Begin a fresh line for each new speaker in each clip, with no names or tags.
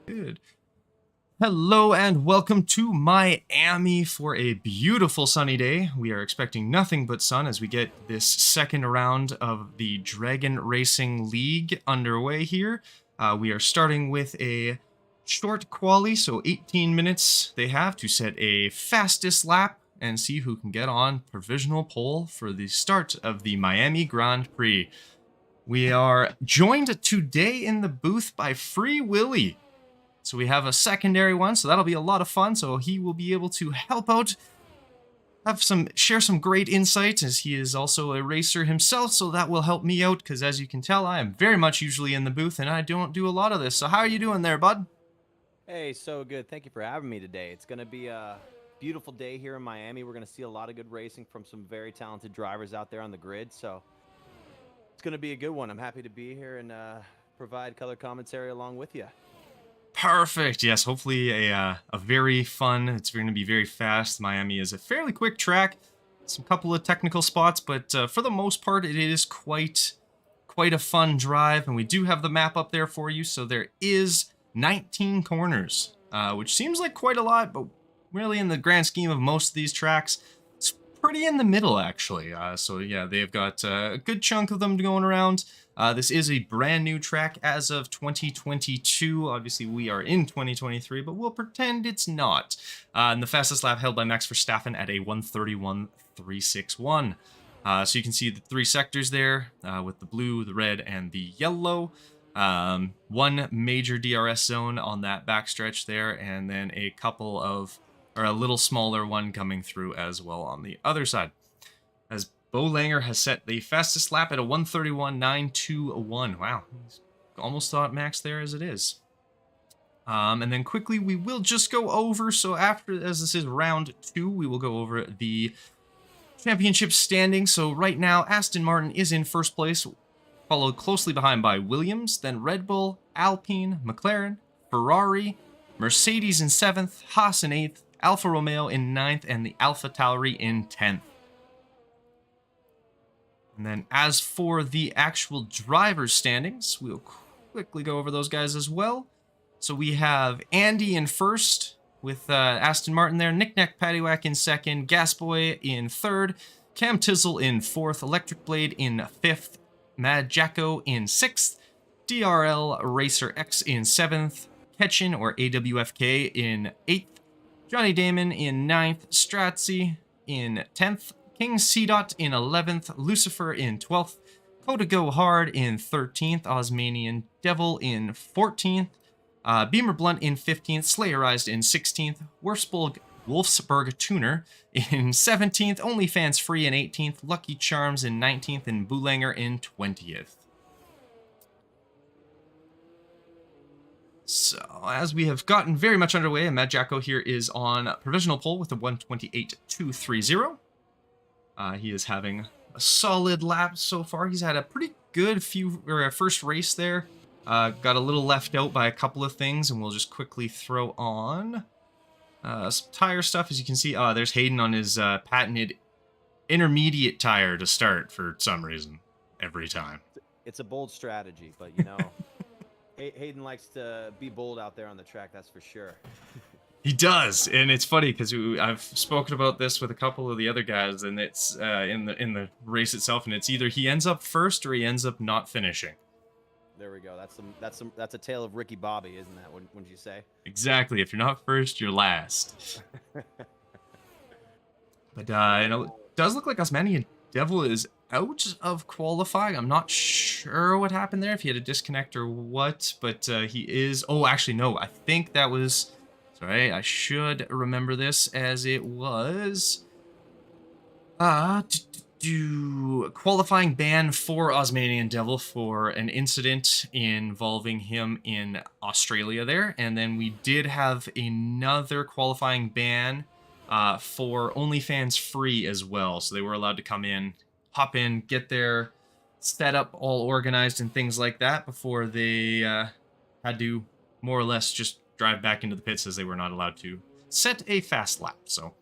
Good. Hello and welcome to Miami for a beautiful sunny day. We are expecting nothing but sun as we get this second round of the Dragon Racing League underway here. We are starting with a short quali, so 18 minutes they have to set a fastest lap and see who can get on provisional pole for the start of the Miami Grand Prix. We are joined today in the booth by Free Willy. So we have a secondary one, so that'll be a lot of fun. So he will be able to help out, share some great insights, as he is also a racer himself. So that will help me out, because as you can tell, I am very much usually in the booth, and I don't do a lot of this. So how are you doing there, bud?
Hey, so good. Thank you for having me today. It's going to be a beautiful day here in Miami. We're going to see a lot of good racing from some very talented drivers out there on the grid. So it's going to be a good one. I'm happy to be here and provide color commentary along with you.
Perfect. Yes, hopefully a very fun. It's going to be very fast. Miami is a fairly quick track. Some couple of technical spots, but for the most part, it is quite a fun drive. And we do have the map up there for you. So there is 19 corners, which seems like quite a lot, but really in the grand scheme of most of these tracks, it's pretty in the middle actually. So yeah, they've got a good chunk of them going around. This is a brand new track as of 2022. Obviously, we are in 2023, but we'll pretend it's not. And the fastest lap held by Max Verstappen at a 1:31.361. So you can see the three sectors there with the blue, the red, and the yellow. One major DRS zone on that backstretch there, and then a little smaller one coming through as well on the other side. As Bo Langer has set the fastest lap at a 1:31.921. Wow, he's almost thought max there as it is. And then quickly we will just go over, so as this is round 2, we will go over the championship standing. So right now, Aston Martin is in first place, followed closely behind by Williams, then Red Bull, Alpine, McLaren, Ferrari, Mercedes in 7th, Haas in 8th, Alfa Romeo in 9th, and the Alpha Tauri in 10th. And then as for the actual driver's standings, we'll quickly go over those guys as well. So we have Andy in first with Aston Martin there, Nick Nack Paddywhack in second, Gasboy in third, Cam Tizzle in fourth, Electric Blade in fifth, Mad Jacko in sixth, DRL Racer X in seventh, Ketchin or AWFK in eighth, Johnny Damon in ninth, Stratzy in 10th, King C-Dot in 11th, Lucifer in 12th, Coda Go Hard in 13th, Osmanian Devil in 14th, Beamer Blunt in 15th, Slayerized in 16th, Wolfsburg Tuner in 17th, OnlyFans Free in 18th, Lucky Charms in 19th, and Boolanger in 20th. So, as we have gotten very much underway, and Mad Jacko here is on provisional pole with a 1:28.230. He is having a solid lap so far. He's had a pretty good first race there. Got a little left out by a couple of things, and we'll just quickly throw on some tire stuff. As you can see, there's Hayden on his patented intermediate tire to start for some reason every time.
It's a bold strategy, but you know, Hayden likes to be bold out there on the track, that's for sure.
He does, and it's funny because I've spoken about this with a couple of the other guys, and it's in the race itself, and it's either he ends up first or he ends up not finishing.
There we go. That's a tale of Ricky Bobby, isn't that? Wouldn't you say?
Exactly. If you're not first, you're last. But it does look like Osmanian Devil is out of qualifying. I'm not sure what happened there, if he had a disconnect or what, but he is. Oh, actually, no. I think that was. Sorry, I should remember this as it was. Qualifying ban for Osmanian Devil for an incident involving him in Australia there. And then we did have another qualifying ban for OnlyFans Free as well. So they were allowed to come in, hop in, get their setup all organized and things like that before they had to more or less just drive back into the pits, as they were not allowed to set a fast lap. So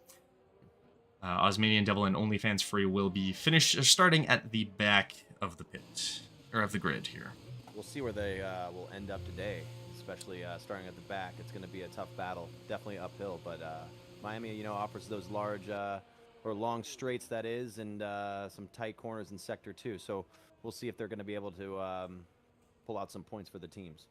Osmanian Devil and OnlyFans Free will be starting at the back of the pit, or of the grid here.
We'll see where they will end up today. It's especially starting at the back. It's going to be a tough battle, definitely uphill. But Miami, offers those large or long straights, that is, and some tight corners in Sector 2. So we'll see if they're going to be able to pull out some points for the teams.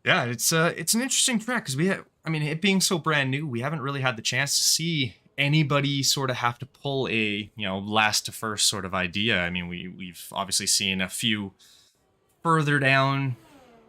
Yeah, it's an interesting track because I mean, it being so brand new, we haven't really had the chance to see anybody sort of have to pull a last to first sort of idea. I mean, we've obviously seen a few further down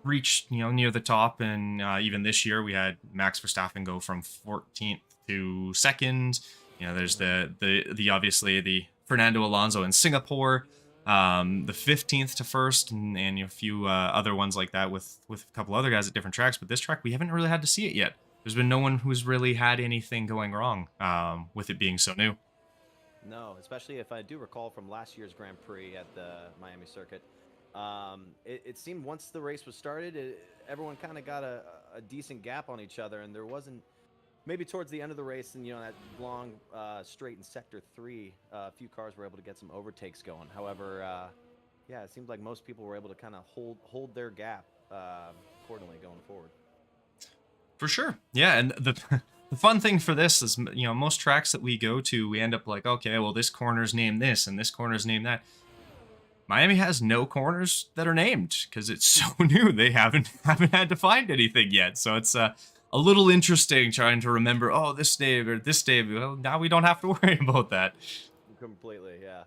reach near the top, and even this year we had Max Verstappen go from 14th to 2nd. There's the obviously the Fernando Alonso in Singapore, the 15th to 1st, and a few other ones like that with a couple other guys at different tracks. But this track, we haven't really had to see it yet. There's been no one who's really had anything going wrong with it being so new.
No, especially if I do recall from last year's Grand Prix at the Miami circuit. It seemed once the race was started, everyone kind of got a decent gap on each other, and there wasn't, maybe towards the end of the race and that long straight in Sector 3, a few cars were able to get some overtakes going. However, yeah, it seemed like most people were able to kind of hold their gap accordingly going forward.
For sure. Yeah, and the fun thing for this is, most tracks that we go to, we end up like, okay, well, this corner's named this and this corner's named that. Miami has no corners that are named because it's so new. They haven't had to find anything yet. So it's a little interesting trying to remember, oh, this name or this name. Well, now we don't have to worry about that.
Completely, yeah.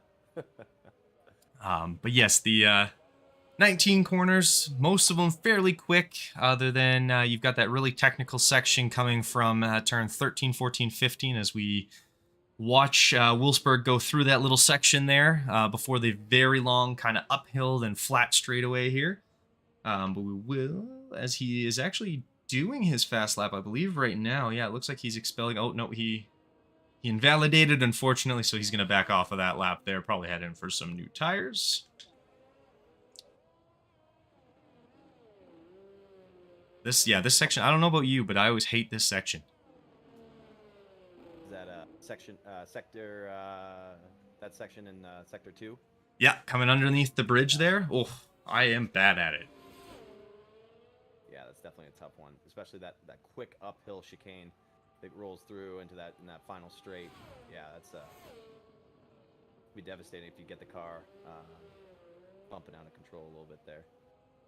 But yes, the 19 corners, most of them fairly quick, other than you've got that really technical section coming from turn 13, 14, 15 as we watch Wolfsburg go through that little section there before the very long kind of uphill and flat straightaway here. But we will, as he is actually doing his fast lap, I believe, right now. Yeah, it looks like he's expelling. Oh, no, he invalidated, unfortunately, so he's going to back off of that lap there. Probably head in for some new tires. This section, I don't know about you, but I always hate this section.
Is that sector, that section in Sector 2?
Yeah, coming underneath the bridge there. Oh, I am bad at it.
Yeah, that's definitely a tough one, especially that quick uphill chicane that rolls through into that final straight. Yeah, that's be devastating if you get the car bumping out of control a little bit there.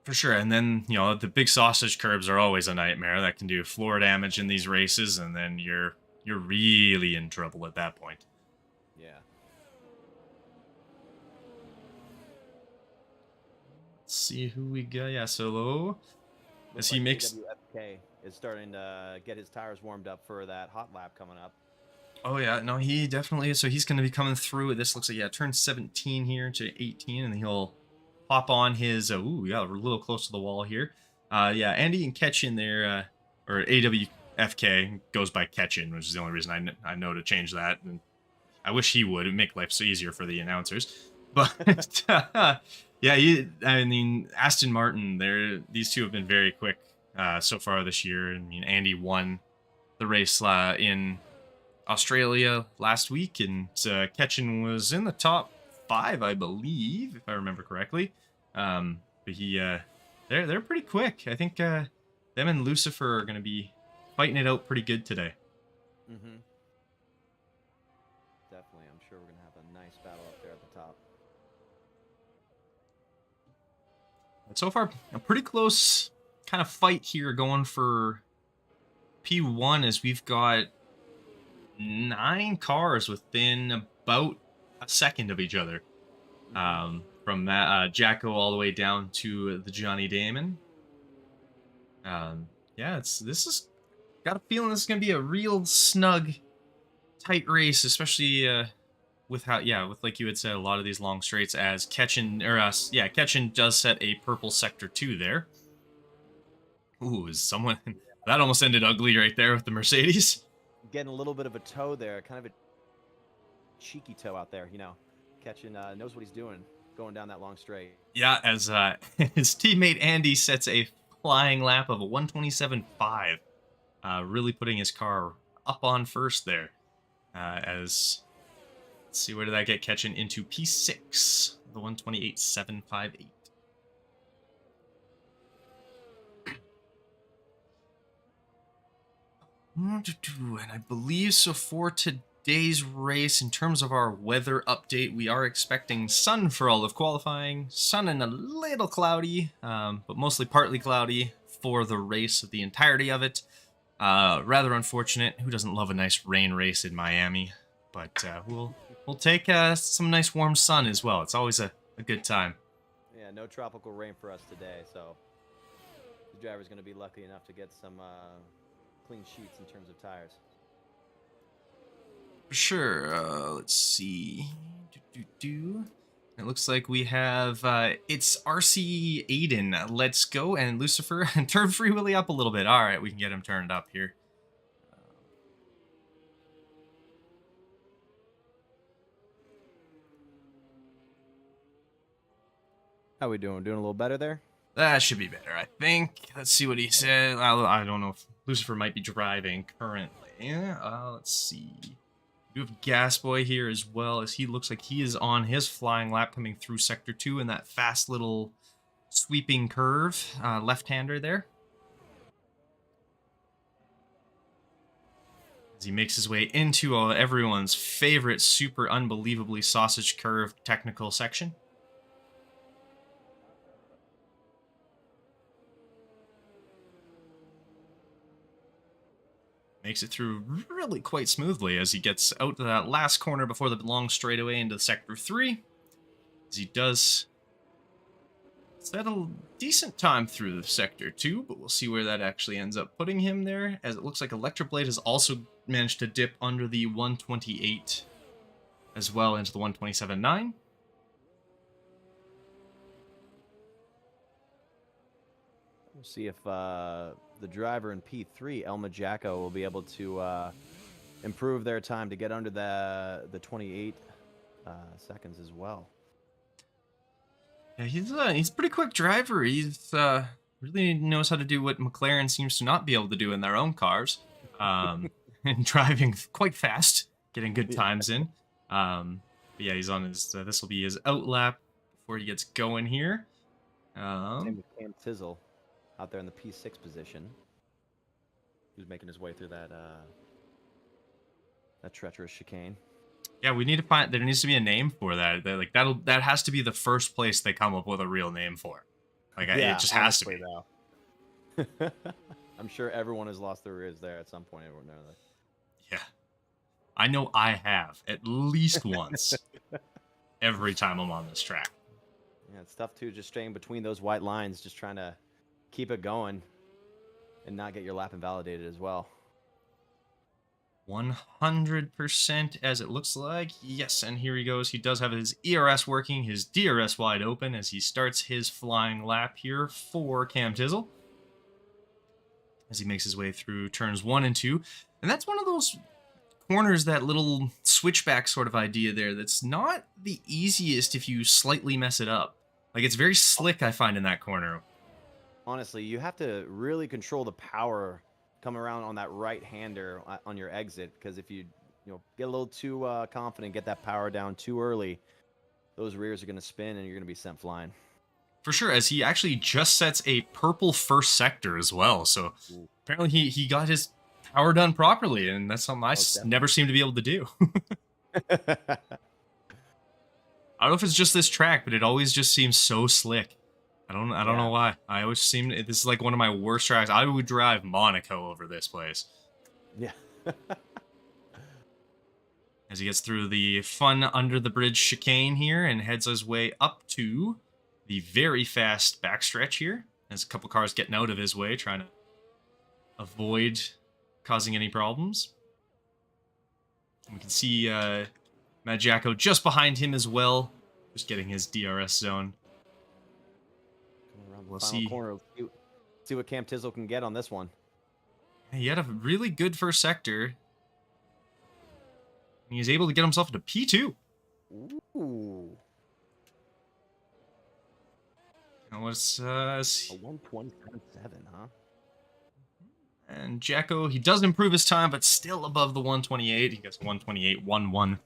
For sure, and then, the big sausage curbs are always a nightmare. That can do floor damage in these races, and then you're really in trouble at that point.
Yeah.
Let's see who we got. Yeah, Solo.
As he makes... WFK is starting to get his tires warmed up for that hot lap coming up.
Oh, yeah. No, he definitely is. So he's going to be coming through. This looks like, yeah, turn 17 here to 18, and he'll hop on his... ooh, yeah, we're a little close to the wall here. Yeah, Andy and Ketchin there, or AWFK goes by Ketchin, which is the only reason I know to change that. And I wish he would. It'd make life so easier for the announcers. But, yeah, I mean, Aston Martin, these two have been very quick so far this year. I mean, Andy won the race in Australia last week, and Ketchin was in the top 5, I believe, if I remember correctly. But they're pretty quick. I think them and Lucifer are going to be fighting it out pretty good today.
Mm-hmm. Definitely. I'm sure we're going to have a nice battle up there at the top.
But so far, a pretty close kind of fight here going for P1 as we've got 9 cars within about a second of each other. From Jacko all the way down to the Johnny Damon. Yeah, this is got a feeling this is gonna be a real snug, tight race, especially with like you had said, a lot of these long straights. As Ketchin does set a purple sector 2 there. Ooh, is someone that almost ended ugly right there with the Mercedes?
Getting a little bit of a toe there, kind of a cheeky toe out there, Ketchin knows what he's doing, going down that long straight.
Yeah, as his teammate Andy sets a flying lap of a 127.5, really putting his car up on first there. Let's see, where did that get Ketchin into P6, the 128.758. And I believe so for today's race, in terms of our weather update, we are expecting sun for all of qualifying. Sun and a little cloudy, but mostly partly cloudy for the race of the entirety of it. Rather unfortunate. Who doesn't love a nice rain race in Miami? But we'll take some nice warm sun as well. It's always a good time.
Yeah, no tropical rain for us today, so the driver's going to be lucky enough to get some clean sheets in terms of tires.
For sure. Let's see. It looks like we have it's RC Aiden. Let's go, and Lucifer turn Free Willy up a little bit. All right, we can get him turned up here.
How we doing? Doing a little better there?
That should be better, I think. Let's see what he said. I don't know if Lucifer might be driving currently. Let's see. We have Gas Boy here as well, as he looks like he is on his flying lap coming through Sector 2 in that fast little sweeping curve. Left-hander there. As he makes his way into everyone's favorite super unbelievably sausage curve technical section. Makes it through really quite smoothly as he gets out to that last corner before the long straightaway into Sector 3. As he does set a decent time through Sector 2, but we'll see where that actually ends up putting him there, as it looks like Electroblade has also managed to dip under the 128 as well into the 127.9.
We'll see if the driver in P3, Elma Jacko, will be able to improve their time to get under the 28 seconds as well.
Yeah, he's a pretty quick driver. He's really knows how to do what McLaren seems to not be able to do in their own cars, and driving quite fast, getting good times in. But yeah, he's on his. This will be his out lap before he gets going here.
Same with Cam Tizzle out there in the P6 position. He's making his way through that treacherous chicane.
Yeah, we need to find. There needs to be a name for that. Like that has to be the first place they come up with a real name for. Like
Yeah,
it just has to be.
Though. I'm sure everyone has lost their ears there at some point or another.
Yeah, I know I have at least once. Every time I'm on this track.
Yeah, it's tough too, just staying between those white lines, just trying to keep it going and not get your lap invalidated as well.
100% as it looks like. Yes, and here he goes. He does have his ERS working, his DRS wide open as he starts his flying lap here for Cam Tizzle. As he makes his way through turns 1 and 2. And that's one of those corners, that little switchback sort of idea there, that's not the easiest if you slightly mess it up. Like, it's very slick, I find, in that corner.
Honestly, you have to really control the power coming around on that right-hander on your exit, because if you get a little too confident, get that power down too early, those rears are going to spin and you're going to be sent flying.
For sure, as he actually just sets a purple first sector as well. So apparently he got his power done properly, and that's something I never seem to be able to do. I don't know if it's just this track, but it always just seems so slick. I don't know why. I always seem this is like one of my worst tracks. I would drive Monaco over this place.
Yeah.
As he gets through the fun under the bridge chicane here and heads his way up to the very fast backstretch here. There's a couple cars getting out of his way, trying to avoid causing any problems. We can see Mad Jacko just behind him as well, just getting his DRS zone.
We'll see. Corner, see what Cam Tizzle can get on this one.
He had a really good first sector. He was able to get himself into P2.
Ooh.
And what's
a 1:27.7, huh?
And Jacko, he does improve his time, but still above the 128. He gets 128.115.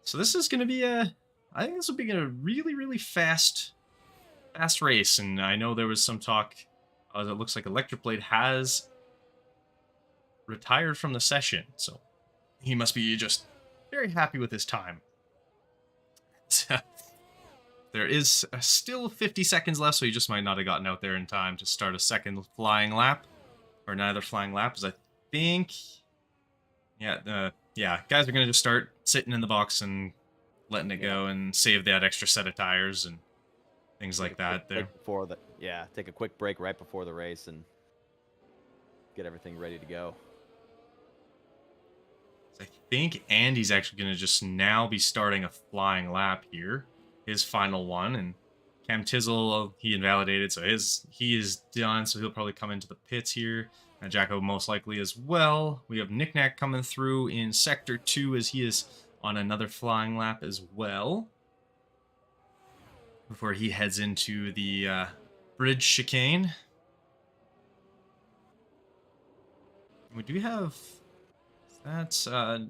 So this is going to be I think this will be a really, really fast race. And I know there was some talk It looks like Electric Blade has retired from the session, so he must be just very happy with his time. There is still 50 seconds left, so he just might not have gotten out there in time to start a second flying lap. Or neither flying lap, as I think... Yeah, guys are going to just start sitting in the box and letting it go and save that extra set of tires and things like that there.
Take a quick break right before the race and get everything ready to go.
I think Andy's actually going to just now be starting a flying lap here. His final one, and Cam Tizzle, he invalidated, so he is done, so he'll probably come into the pits here. And Jacko most likely as well. We have Knick-Knack coming through in Sector 2 as he is on another flying lap as well. Before he heads into the bridge chicane. We do have... That's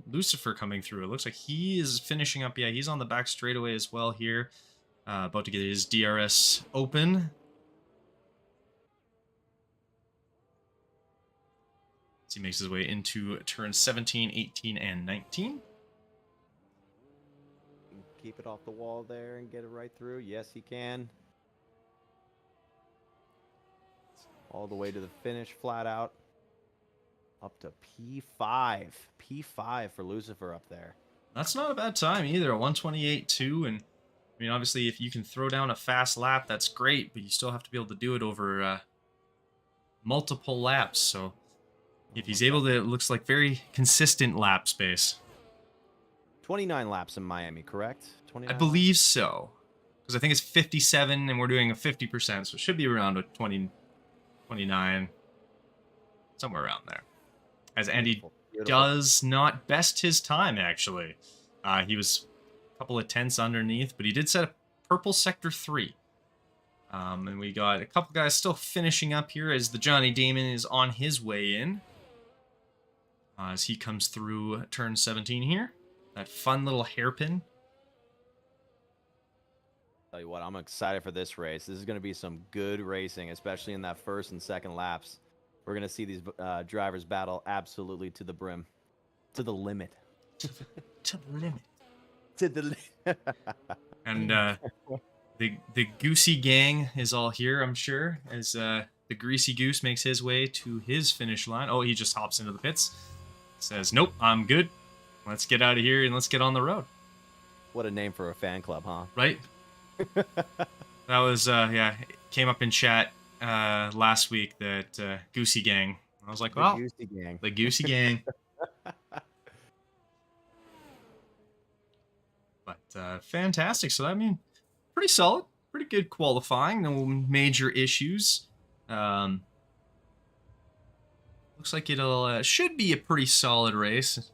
Lucifer coming through. It looks like he is finishing up. Yeah, he's on the back straightaway as well here. About to get his DRS open. As he makes his way into turns 17, 18, and 19.
Keep it off the wall there and get it right through. Yes, he can. All the way to the finish, flat out. Up to P5. P5 for Lucifer up there.
That's not a bad time either. A 128.2. And, I mean, obviously, if you can throw down a fast lap, that's great. But you still have to be able to do it over multiple laps. So, if he's able to, it looks like very consistent lap space.
29 laps in Miami, correct? 29
I believe so. Because I think it's 57, and we're doing a 50%. So, it should be around a 20, 29. Somewhere around there. As Andy does not best his time, actually. He was a couple of tenths underneath, but he did set a purple Sector 3. And we got a couple guys still finishing up here as the Johnny Damon is on his way in. As he comes through turn 17 here. That fun little hairpin.
Tell you what, I'm excited for this race. This is going to be some good racing, especially in that first and second laps. We're going to see these drivers battle absolutely to the brim. To the limit.
To the limit.
To the limit.
And the Goosey gang is all here, I'm sure, as the Greasy Goose makes his way to his finish line. Oh, he just hops into the pits. Says, nope, I'm good. Let's get out of here and let's get on the road.
What a name for a fan club, huh?
Right? That was, yeah, it came up in chat last week, that Goosey gang. I was like, well,
Goosey gang.
The Goosey gang. But fantastic. So, I mean, pretty solid. Pretty good qualifying. No major issues. Looks like it'll should be a pretty solid race.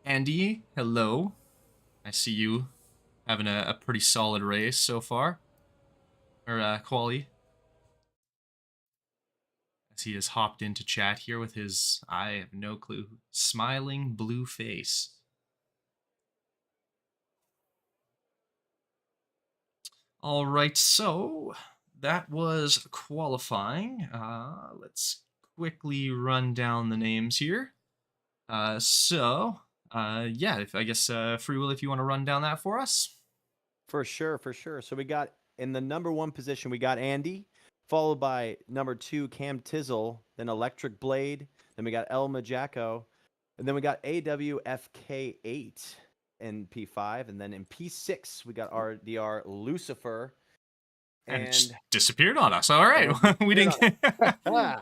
Andy, hello. I see you having a pretty solid race so far. Or Qaliy. As he has hopped into chat here with his, I have no clue, smiling blue face. All right, so that was qualifying. Let's quickly run down the names here. Yeah, I guess Free Will, if you want to run down that for us.
For sure, for sure. So we got in the number 1 position, we got Andy, followed by number 2, Cam Tizzle, then Electric Blade, then we got Elma Jacko, and then we got AWFK8 in P5, and then in P6 we got RDR Lucifer.
And just disappeared on us. All right, we didn't.
But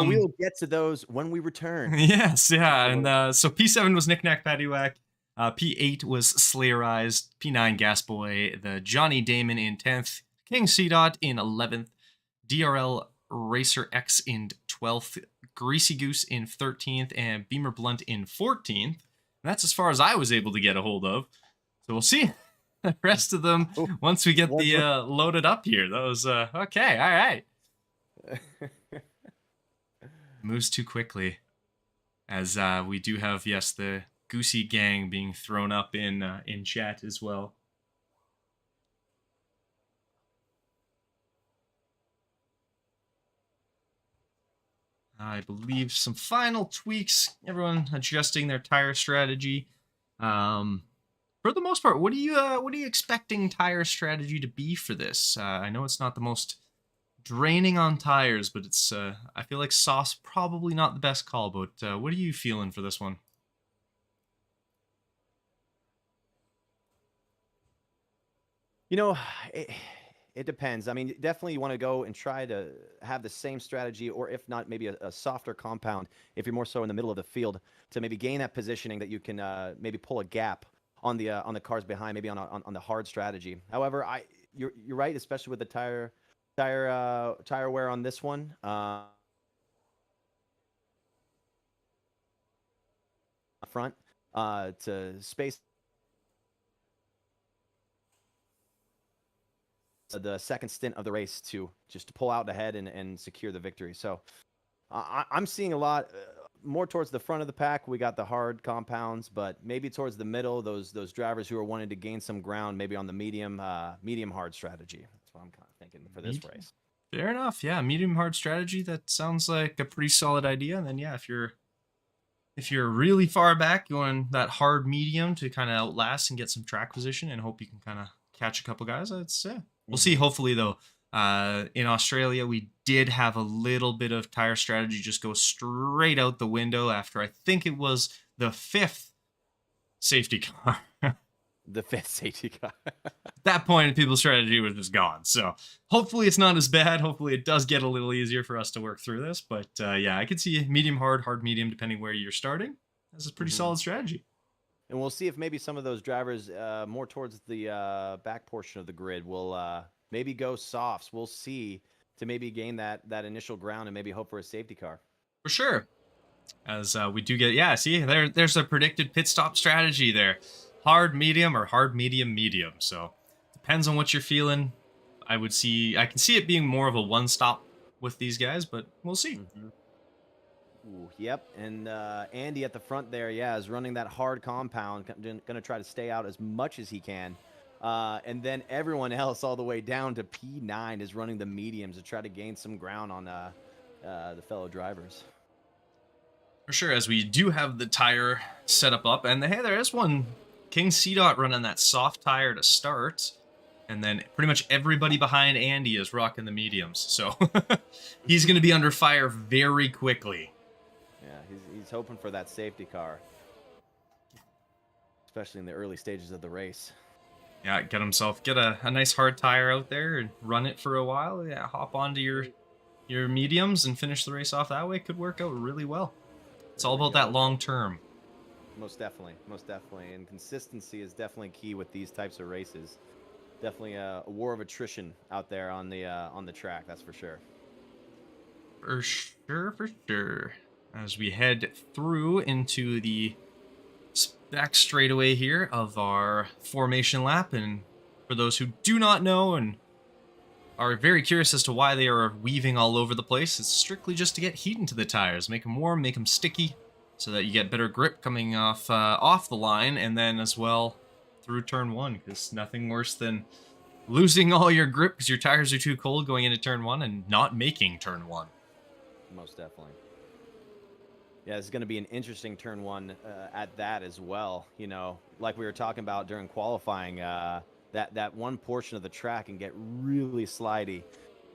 we'll get to those when we return.
Yes, yeah, and so P7 was Knick-Knack Paddywhack. P8 was Slayerized. P9 Gasboy. The Johnny Damon in 10th. King C-Dot in 11th. DRL Racer X in 12th. Greasy Goose in 13th. And Beamer Blunt in 14th. And that's as far as I was able to get a hold of. So we'll see the rest of them once we get the loaded up here. That was okay. All right. Moves too quickly, as we do have, yes, the Goosey gang being thrown up in chat as well. I believe some final tweaks, everyone adjusting their tire strategy. For the most part, what are you expecting tire strategy to be for this? I know it's not the most draining on tires, but it's I feel like soft's probably not the best call. But what are you feeling for this one?
You know, it, it depends. I mean, definitely you want to go and try to have the same strategy, or if not, maybe a softer compound if you're more so in the middle of the field to maybe gain that positioning that you can maybe pull a gap on the cars behind, maybe on the hard strategy. However, you're right, especially with the tire wear on this one. Front to space the second stint of the race to just to pull out ahead and secure the victory. So I'm seeing a lot more towards the front of the pack. We got the hard compounds, but maybe towards the middle, those drivers who are wanting to gain some ground, maybe on the medium hard strategy. That's what I'm kind of thinking for this race.
Fair enough. Yeah, medium hard strategy. That sounds like a pretty solid idea. And then yeah, if you're really far back, you want that hard medium to kind of outlast and get some track position and hope you can kind of catch a couple guys. That's yeah. We'll see. Hopefully, though, in Australia, we did have a little bit of tire strategy just go straight out the window after I think it was the fifth safety car.
The fifth safety car.
At that point, people's strategy was just gone. So hopefully it's not as bad. Hopefully it does get a little easier for us to work through this. But yeah, I could see medium hard, hard medium, depending where you're starting. That's a pretty solid strategy.
And we'll see if maybe some of those drivers more towards the back portion of the grid will maybe go softs. We'll see to maybe gain that initial ground and maybe hope for a safety car.
For sure. As we do get, yeah, see, there's a predicted pit stop strategy there. Hard medium or hard medium medium. So depends on what you're feeling. I can see it being more of a one stop with these guys, but we'll see.
Ooh, yep, and Andy at the front there, yeah, is running that hard compound, going to try to stay out as much as he can. And then everyone else all the way down to P9 is running the mediums to try to gain some ground on the fellow drivers.
For sure, as we do have the tire setup up, and hey, there is one King C-Dot running that soft tire to start. And then pretty much everybody behind Andy is rocking the mediums. So he's going to be under fire very quickly.
Yeah, he's hoping for that safety car, especially in the early stages of the race.
Yeah, get a nice hard tire out there and run it for a while. Yeah, hop onto your mediums and finish the race off that way. Could work out really well. It's all about that long term.
Most definitely. And consistency is definitely key with these types of races. Definitely a war of attrition out there on the track, that's for sure.
For sure. As we head through into the back straightaway here of our formation lap, and for those who do not know and are very curious as to why they are weaving all over the place, it's strictly just to get heat into the tires, make them warm, make them sticky, so that you get better grip coming off the line, and then as well through turn one, because nothing worse than losing all your grip because your tires are too cold going into turn one and not making turn one.
Most definitely. Yeah, it's going to be an interesting turn one at that as well. You know, like we were talking about during qualifying, that one portion of the track can get really slidey.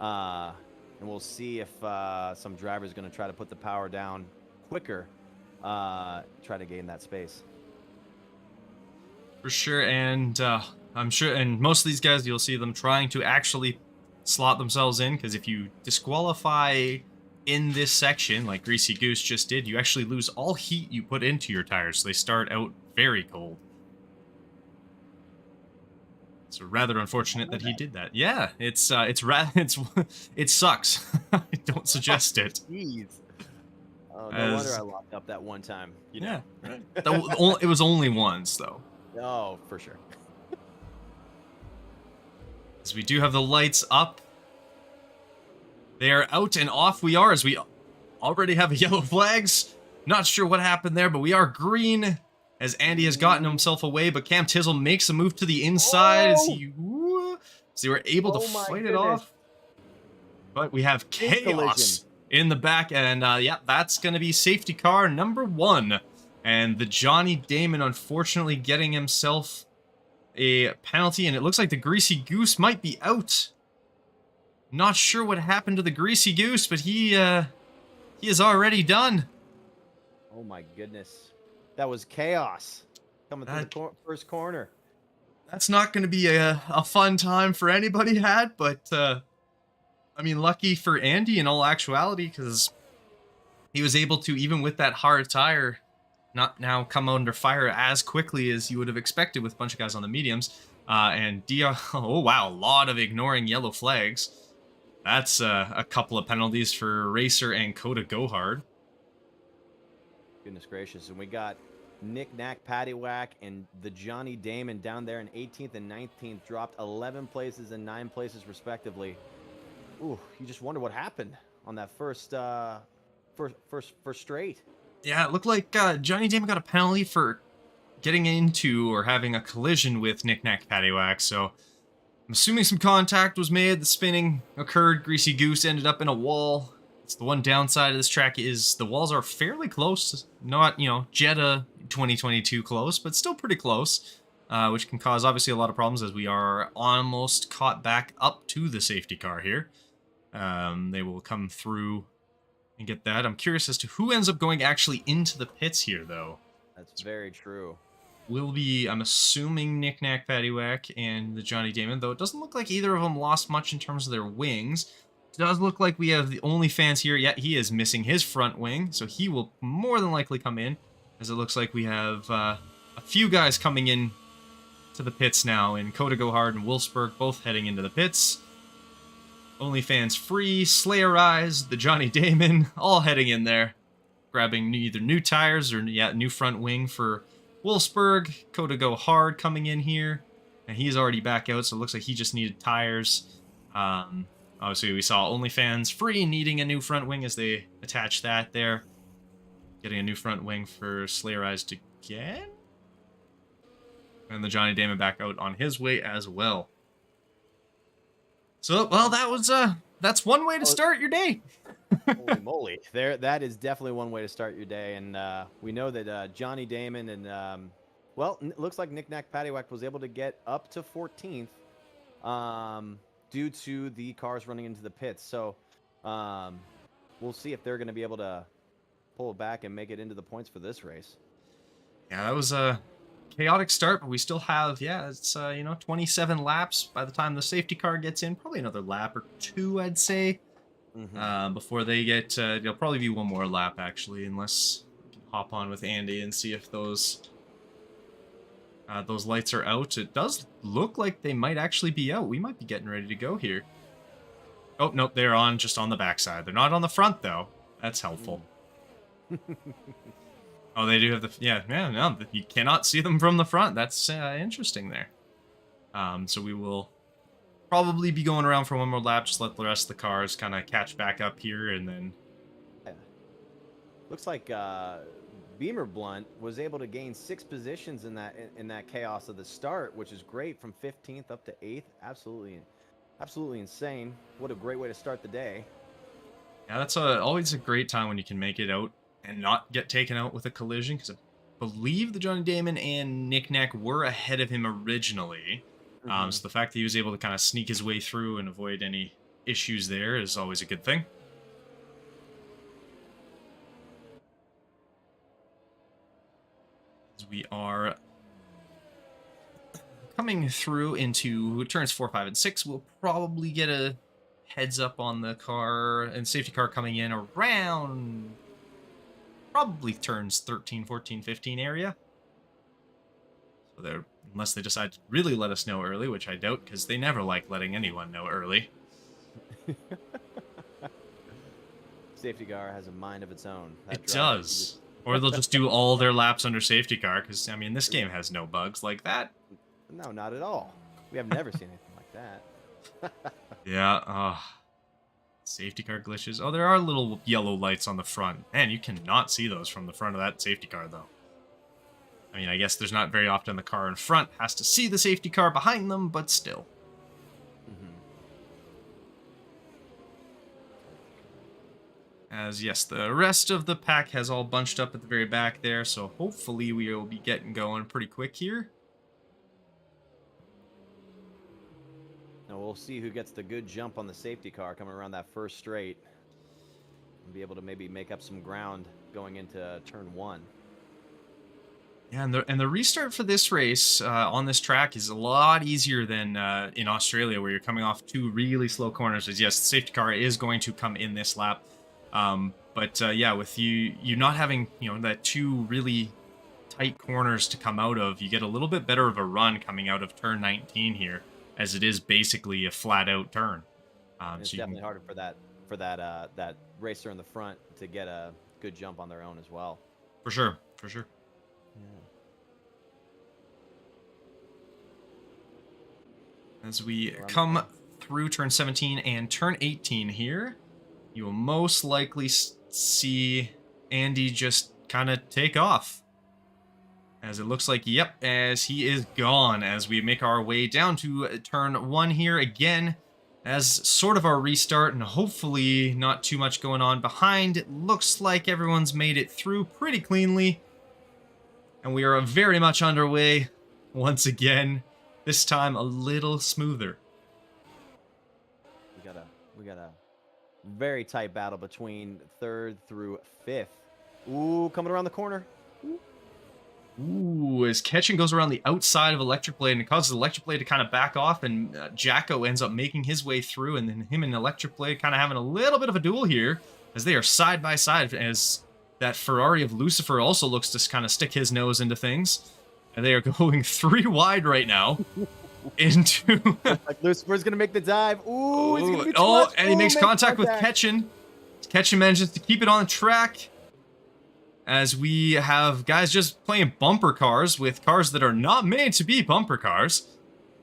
And we'll see if some driver's going to try to put the power down quicker, try to gain that space.
For sure, and I'm sure, and most of these guys, you'll see them trying to actually slot themselves in, because if you disqualify in this section, like Greasy Goose just did, you actually lose all heat you put into your tires, so they start out very cold. It's rather unfortunate that he did that. Yeah, it sucks. I don't suggest it.
Jeez. Oh, no wonder I locked up that one time. You know?
Yeah, it was only once though.
Oh, for sure.
As we do have the lights up. They are out and off we are, as we already have yellow flags. Not sure what happened there, but we are green, as Andy has gotten himself away, but Cam Tizzle makes a move to the inside as they were able to fight it off. But we have chaos. in the back, and yeah, that's going to be safety car number 1. And the Johnny Damon unfortunately getting himself a penalty, and it looks like the Greasy Goose might be out. Not sure what happened to the Greasy Goose, but he is already done.
Oh my goodness. That was chaos coming through the first corner.
That's not going to be a fun time for anybody had, but I mean, lucky for Andy in all actuality, because he was able to, even with that hard tire, not now come under fire as quickly as you would have expected with a bunch of guys on the mediums. And DRL, oh wow, a lot of ignoring yellow flags. That's a couple of penalties for Racer and Coda Go Hard.
Goodness gracious. And we got Nick Knack Paddywhack and the Johnny Damon down there in 18th and 19th, dropped 11 places and 9 places respectively. Ooh, you just wonder what happened on that first straight.
Yeah, it looked like Johnny Damon got a penalty for getting into or having a collision with Nick Knack Paddywhack, so I'm assuming some contact was made, the spinning occurred, Greasy Goose ended up in a wall. It's the one downside of this track is the walls are fairly close, not, you know, Jeddah 2022 close, but still pretty close, which can cause obviously a lot of problems as we are almost caught back up to the safety car here. They will come through and get that. I'm curious as to who ends up going actually into the pits here, though.
That's very true.
Will be, I'm assuming, Nick Knack Paddywhack and the Johnny Damon, though it doesn't look like either of them lost much in terms of their wings. It does look like we have the OnlyFans here. Yeah, he is missing his front wing, so he will more than likely come in, as it looks like we have a few guys coming in to the pits now, in Coda Go Hard and Wolfsburg, both heading into the pits. OnlyFans free, Slayer Eyes, the Johnny Damon, all heading in there, grabbing either new tires or new front wing for Wolfsburg. Coda Go Hard coming in here, and he's already back out, so it looks like he just needed tires. Obviously, we saw OnlyFans free needing a new front wing as they attach that there. Getting a new front wing for Slayer Eyes again. And the Johnny Damon back out on his way as well. So, well, that was that's one way to start your day.
Holy moly. That is definitely one way to start your day. And we know that Johnny Damon and, well, it looks like Nick Knack Paddywhack was able to get up to 14th due to the cars running into the pits. So we'll see if they're going to be able to pull it back and make it into the points for this race.
Yeah, that was a chaotic start, but we still have, yeah, it's, 27 laps by the time the safety car gets in. Probably another lap or 2, I'd say. Before they get, there'll probably be one more lap, actually, unless we can hop on with Andy and see if those lights are out. It does look like they might actually be out. We might be getting ready to go here. Oh, nope, they're on, just on the backside. They're not on the front, though. That's helpful. Oh, they do have the, no, you cannot see them from the front. That's interesting there. So we will probably be going around for one more lap, just let the rest of the cars kind of catch back up here, and then...
Yeah. Looks like Beamer Blunt was able to gain 6 positions in that chaos of the start, which is great, from 15th up to 8th. Absolutely insane. What a great way to start the day.
Yeah, that's always a great time when you can make it out and not get taken out with a collision, because I believe the Johnny Damon and Nick Knack were ahead of him originally. So the fact that he was able to kind of sneak his way through and avoid any issues there is always a good thing. As we are coming through into turns 4, 5, and 6, we'll probably get a heads up on the car and safety car coming in around probably turns 13, 14, 15 area. So they're, unless they decide to really let us know early, which I doubt, because they never like letting anyone know early.
Safety car has a mind of its own.
It does. Or they'll just do all their laps under safety car, because, I mean, this game has no bugs like that.
No, not at all. We have never seen anything like that.
Yeah, safety car glitches. Oh, there are little yellow lights on the front. Man, you cannot see those from the front of that safety car, though. I mean, I guess there's not very often the car in front has to see the safety car behind them, but still. As yes, the rest of the pack has all bunched up at the very back there, so hopefully we will be getting going pretty quick here.
Now we'll see who gets the good jump on the safety car coming around that first straight. And be able to maybe make up some ground going into turn 1.
Yeah, and the restart for this race on this track is a lot easier than in Australia, where you're coming off 2 really slow corners. As yes, the safety car is going to come in this lap, but yeah, with you not having that 2 really tight corners to come out of, you get a little bit better of a run coming out of turn 19 here, as it is basically a flat out turn.
It's
so
definitely harder for that racer in the front to get a good jump on their own as well.
For sure, for sure. As we come through turn 17 and turn 18 here, you will most likely see Andy just kind of take off. As it looks like, yep, as he is gone, as we make our way down to turn 1 here again, as sort of our restart, and hopefully not too much going on behind. It looks like everyone's made it through pretty cleanly, and we are very much underway once again. This time a little smoother.
We got a very tight battle between 3rd through 5th. Ooh, coming around the corner.
Ooh, as Ketchen goes around the outside of Electric Blade, and it causes Electric Blade to kind of back off, and Jacko ends up making his way through, and then him and Electric Blade kind of having a little bit of a duel here, as they are side by side, as that Ferrari of Lucifer also looks to kind of stick his nose into things. And they are going 3 wide right now into...
like Lucifer's going to make the dive. Ooh, he's going to be
oh, and he makes contact with Ketchen. Ketchen manages to keep it on the track. As we have guys just playing bumper cars with cars that are not made to be bumper cars.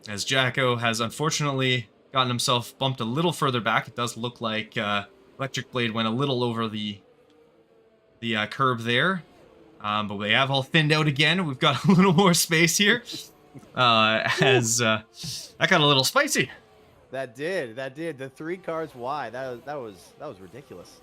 As Jacko has unfortunately gotten himself bumped a little further back. It does look like Electric Blade went a little over the curb there. But they have all thinned out again. We've got a little more space here. As that got a little spicy.
That did. The 3 cars wide. That was ridiculous.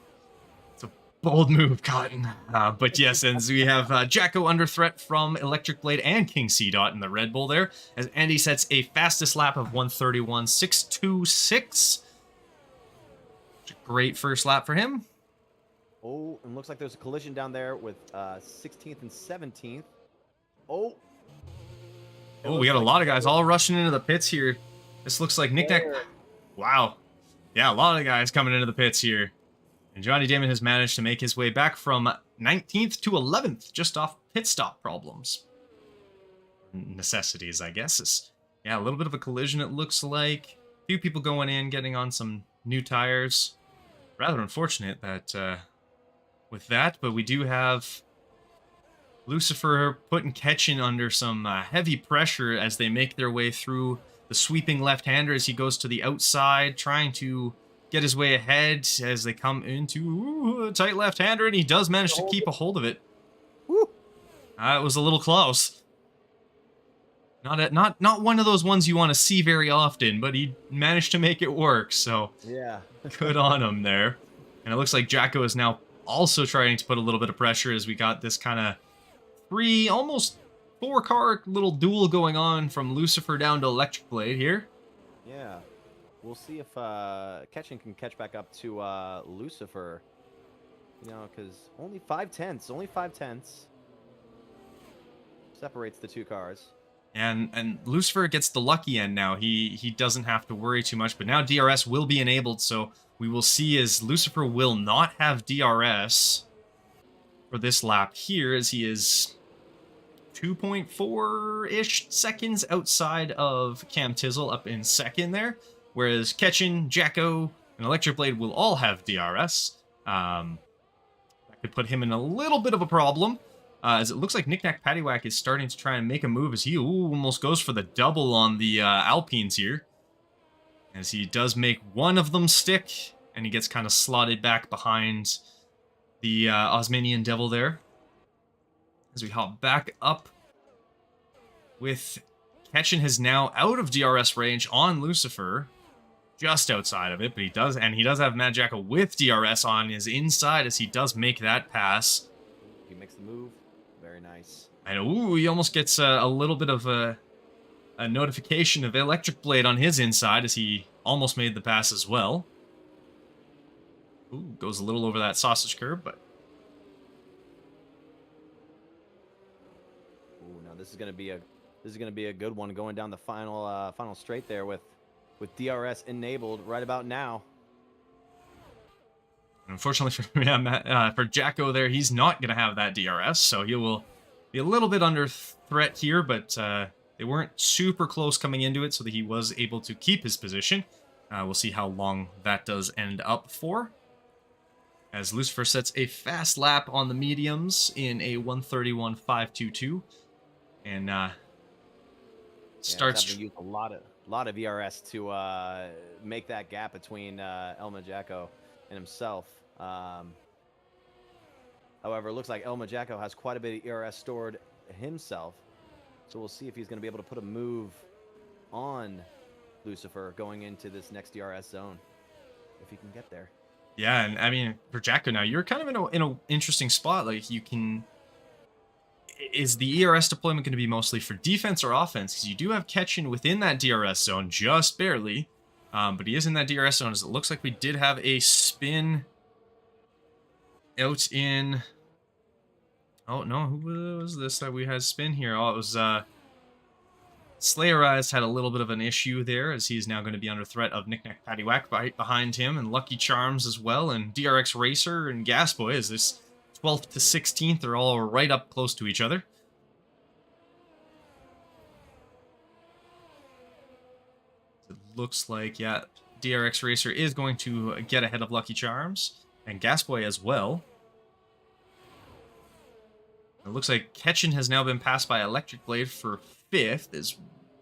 It's a bold move, Cotton. But yes, and we have Jacko under threat from Electric Blade and King C-Dot in the Red Bull there. As Andy sets a fastest lap of 1:31.626. Great first lap for him.
Oh, and looks like there's a collision down there with 16th and 17th. Oh.
Oh, we got a lot of guys all rushing into the pits here. This looks like Knick-Knack. Wow. Yeah, a lot of guys coming into the pits here. And Johnny Damon has managed to make his way back from 19th to 11th, just off pit stop problems. Necessities, I guess. Yeah, a little bit of a collision, it looks like. A few people going in, getting on some new tires. Rather unfortunate that... with that, but we do have Lucifer putting Ketchen under some heavy pressure as they make their way through the sweeping left-hander as he goes to the outside, trying to get his way ahead as they come into a tight left-hander, and he does manage to keep a hold of it. Woo! It was a little close. Not one of those ones you want to see very often, but he managed to make it work, so
yeah.
Good on him there. And it looks like Jacko is now also trying to put a little bit of pressure as we got this kind of almost 4-car little duel going on from Lucifer down to Electric Blade here.
Yeah. We'll see if Ketchen can catch back up to Lucifer. Because only 5/10 separates the 2 cars.
And Lucifer gets the lucky end now. He doesn't have to worry too much, but now DRS will be enabled, so we will see as Lucifer will not have DRS for this lap here, as he is 2.4-ish seconds outside of Cam Tizzle up in second there, whereas Ketchen, Jacko, and Electric Blade will all have DRS. That could put him in a little bit of a problem, as it looks like Knick-Knack Paddywhack is starting to try and make a move as he almost goes for the double on the Alpines here. As he does make one of them stick, and he gets kind of slotted back behind the Osmanian Devil there. As we hop back up with Ketchen has now out of DRS range on Lucifer. just outside of it, but he does have Mad Jacko with DRS on his inside as he does make that pass.
He makes the move. Very nice.
And ooh, he almost gets a little bit of a notification of Electric Blade on his inside as he almost made the pass as well. Ooh, goes a little over that sausage curve, but...
Ooh, now this is gonna be a good one going down the final straight there with DRS enabled right about now.
Unfortunately for Jacko there, he's not gonna have that DRS, so he will be a little bit under threat here, but they weren't super close coming into it, so that he was able to keep his position. We'll see how long that does end up for. As Lucifer sets a fast lap on the mediums in a 1:31.522, and starts...
Yeah, use a lot of ERS to make that gap between El Jacko and himself. However, it looks like El Jacko has quite a bit of ERS stored himself, so we'll see if he's going to be able to put a move on Lucifer going into this next DRS zone, if he can get there.
Yeah, and I mean, for Jacko now, you're kind of in a interesting spot. Like, you can... Is the ERS deployment going to be mostly for defense or offense? Because you do have Ketchin within that DRS zone, just barely. But he is in that DRS zone, as it looks like we did have a spin out in... Oh, no, who was this that we had spin here? Oh, it was... Slayer Eyes had a little bit of an issue there, as he's now going to be under threat of Knick-Knack Paddywhack right behind him, and Lucky Charms as well, and DRX Racer and Gasboy, as this 12th to 16th are all right up close to each other. It looks like, yeah, DRX Racer is going to get ahead of Lucky Charms, and Gasboy as well. It looks like Ketchin has now been passed by Electric Blade for 5th, is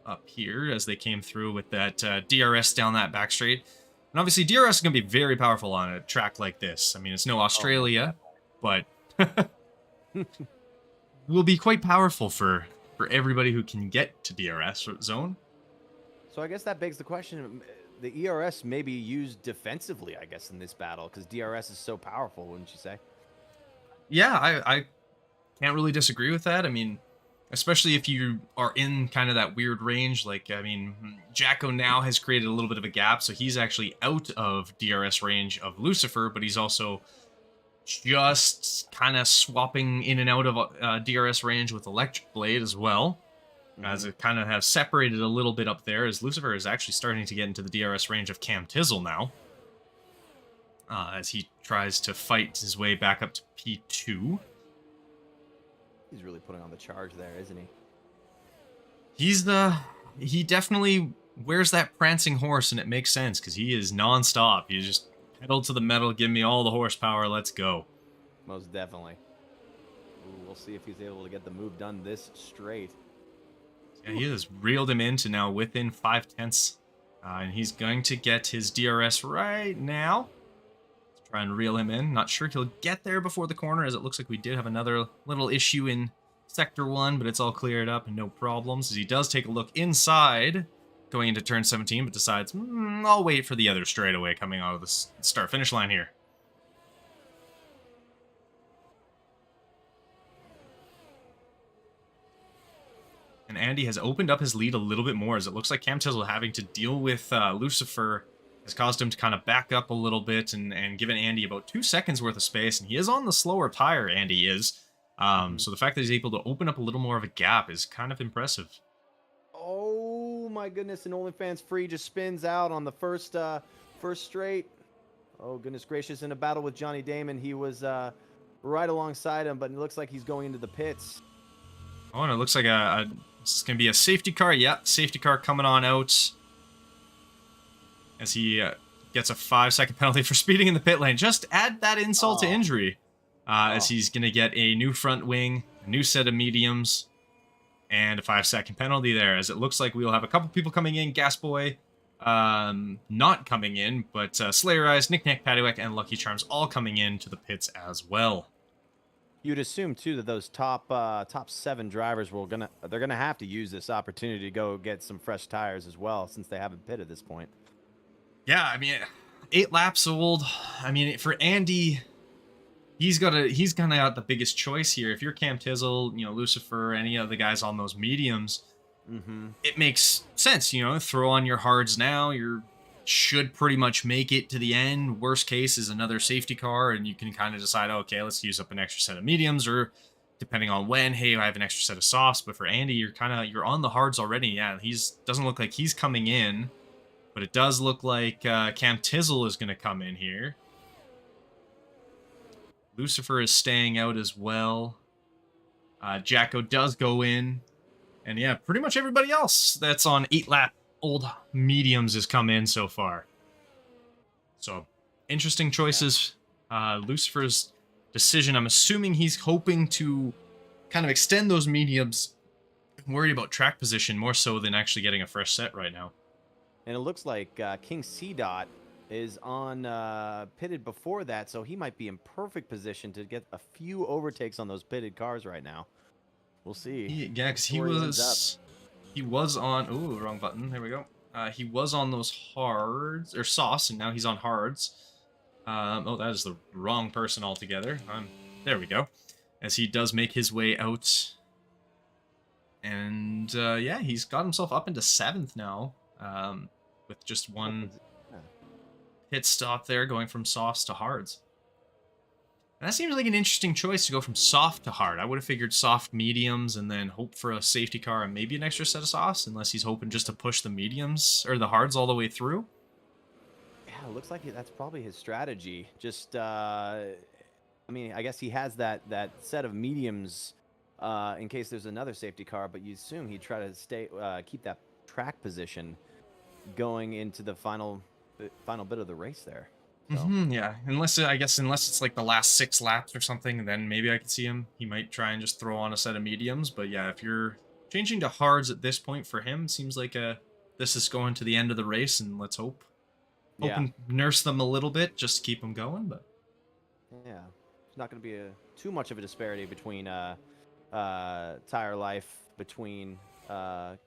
up here as they came through with that DRS down that back straight. And obviously DRS is going to be very powerful on a track like this. I mean, it's no Australia, but will be quite powerful for everybody who can get to DRS zone.
So I guess that begs the question, the ERS may be used defensively, I guess, in this battle, because DRS is so powerful, wouldn't you say?
Yeah, I can't really disagree with that. I mean, especially if you are in kind of that weird range. Like, I mean, Jacko now has created a little bit of a gap, so he's actually out of DRS range of Lucifer, but he's also just kind of swapping in and out of DRS range with Electric Blade as well, as it kind of has separated a little bit up there, as Lucifer is actually starting to get into the DRS range of Cam Tizzle now, as he tries to fight his way back up to P2.
He's really putting on the charge there, isn't he?
He definitely wears that prancing horse, and it makes sense, because he is non-stop. He just pedal to the metal, give me all the horsepower, let's go.
Most definitely. Ooh, we'll see if he's able to get the move done this straight.
Yeah, he has reeled him into now within 5/10, and he's going to get his DRS right now. Let's try and reel him in. Not sure he'll get there before the corner, as it looks like we did have another little issue in Sector 1, but it's all cleared up and no problems, as he does take a look inside going into turn 17, but decides, I'll wait for the other straightaway coming out of the start-finish line here. And Andy has opened up his lead a little bit more, as it looks like Cam Tizzle having to deal with Lucifer has caused him to kind of back up a little bit and given Andy about 2 seconds worth of space, and he is on the slower tire, Andy is. So the fact that he's able to open up a little more of a gap is kind of impressive.
Oh my goodness, and OnlyFans Free just spins out on the first straight. Oh goodness gracious, in a battle with Johnny Damon, he was right alongside him, but it looks like he's going into the pits.
Oh, and it looks like it's going to be a safety car. Yeah, safety car coming on out, as he gets a 5-second penalty for speeding in the pit lane. Just add that insult to injury, as he's going to get a new front wing, a new set of mediums, and a 5-second penalty there, as it looks like we'll have a couple people coming in. Gasboy not coming in, but Slayer Eyes, Knick-Knack Paddywhack, and Lucky Charms all coming in to the pits as well.
You'd assume too that those top 7 drivers they're gonna have to use this opportunity to go get some fresh tires as well, since they haven't pit at this point.
Yeah, I mean, 8 laps old. I mean, for Andy, he's kind of got the biggest choice here. If you're Cam Tizzle, Lucifer, any of the guys on those mediums,
Mm-hmm.
it makes sense. Throw on your hards now. You should pretty much make it to the end. Worst case is another safety car, and you can kind of decide, okay, let's use up an extra set of mediums, or depending on when, hey, I have an extra set of softs. But for Andy, you're on the hards already. Yeah, he's doesn't look like he's coming in, but it does look like Cam Tizzle is going to come in here. Lucifer is staying out as well. Jacko does go in. And yeah, pretty much everybody else that's on 8-lap old mediums has come in so far. So, interesting choices. Lucifer's decision, I'm assuming he's hoping to kind of extend those mediums. I'm worried about track position more so than actually getting a fresh set right now.
And it looks like King C Dot is on pitted before that, so he might be in perfect position to get a few overtakes on those pitted cars right now. We'll see.
Yeah, because he was on. Ooh, wrong button. There we go. He was on those hards or sauce, and now he's on hards. Oh, that is the wrong person altogether. There we go. As he does make his way out, and yeah, he's got himself up into 7th now, with just one pit stop there, going from softs to hards. And that seems like an interesting choice to go from soft to hard. I would have figured soft mediums and then hope for a safety car and maybe an extra set of softs, unless he's hoping just to push the mediums or the hards all the way through.
Yeah, it looks like that's probably his strategy. Just, I mean, I guess he has that set of mediums in case there's another safety car, but you assume he'd try to keep that track position going into the final bit of the race there. So.
Yeah, unless it's like the last 6 laps or something, then maybe I could see him. He might try and just throw on a set of mediums. But yeah, if you're changing to hards at this point for him, seems like this is going to the end of the race, and let's hope and nurse them a little bit, just to keep them going. But
yeah, it's not going to be too much of a disparity between tire life between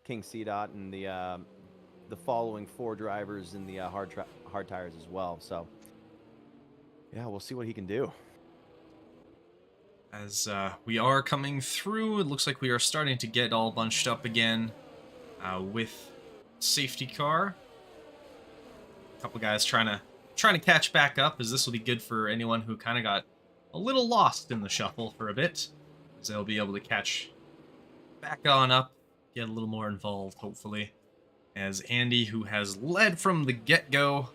King C Dot and the following 4 drivers in the hard tires as well. So. Yeah, we'll see what he can do.
As we are coming through, it looks like we are starting to get all bunched up again with safety car. A couple guys trying to catch back up, as this will be good for anyone who kind of got a little lost in the shuffle for a bit, as they'll be able to catch back on up, get a little more involved, hopefully. As Andy, who has led from the get-go,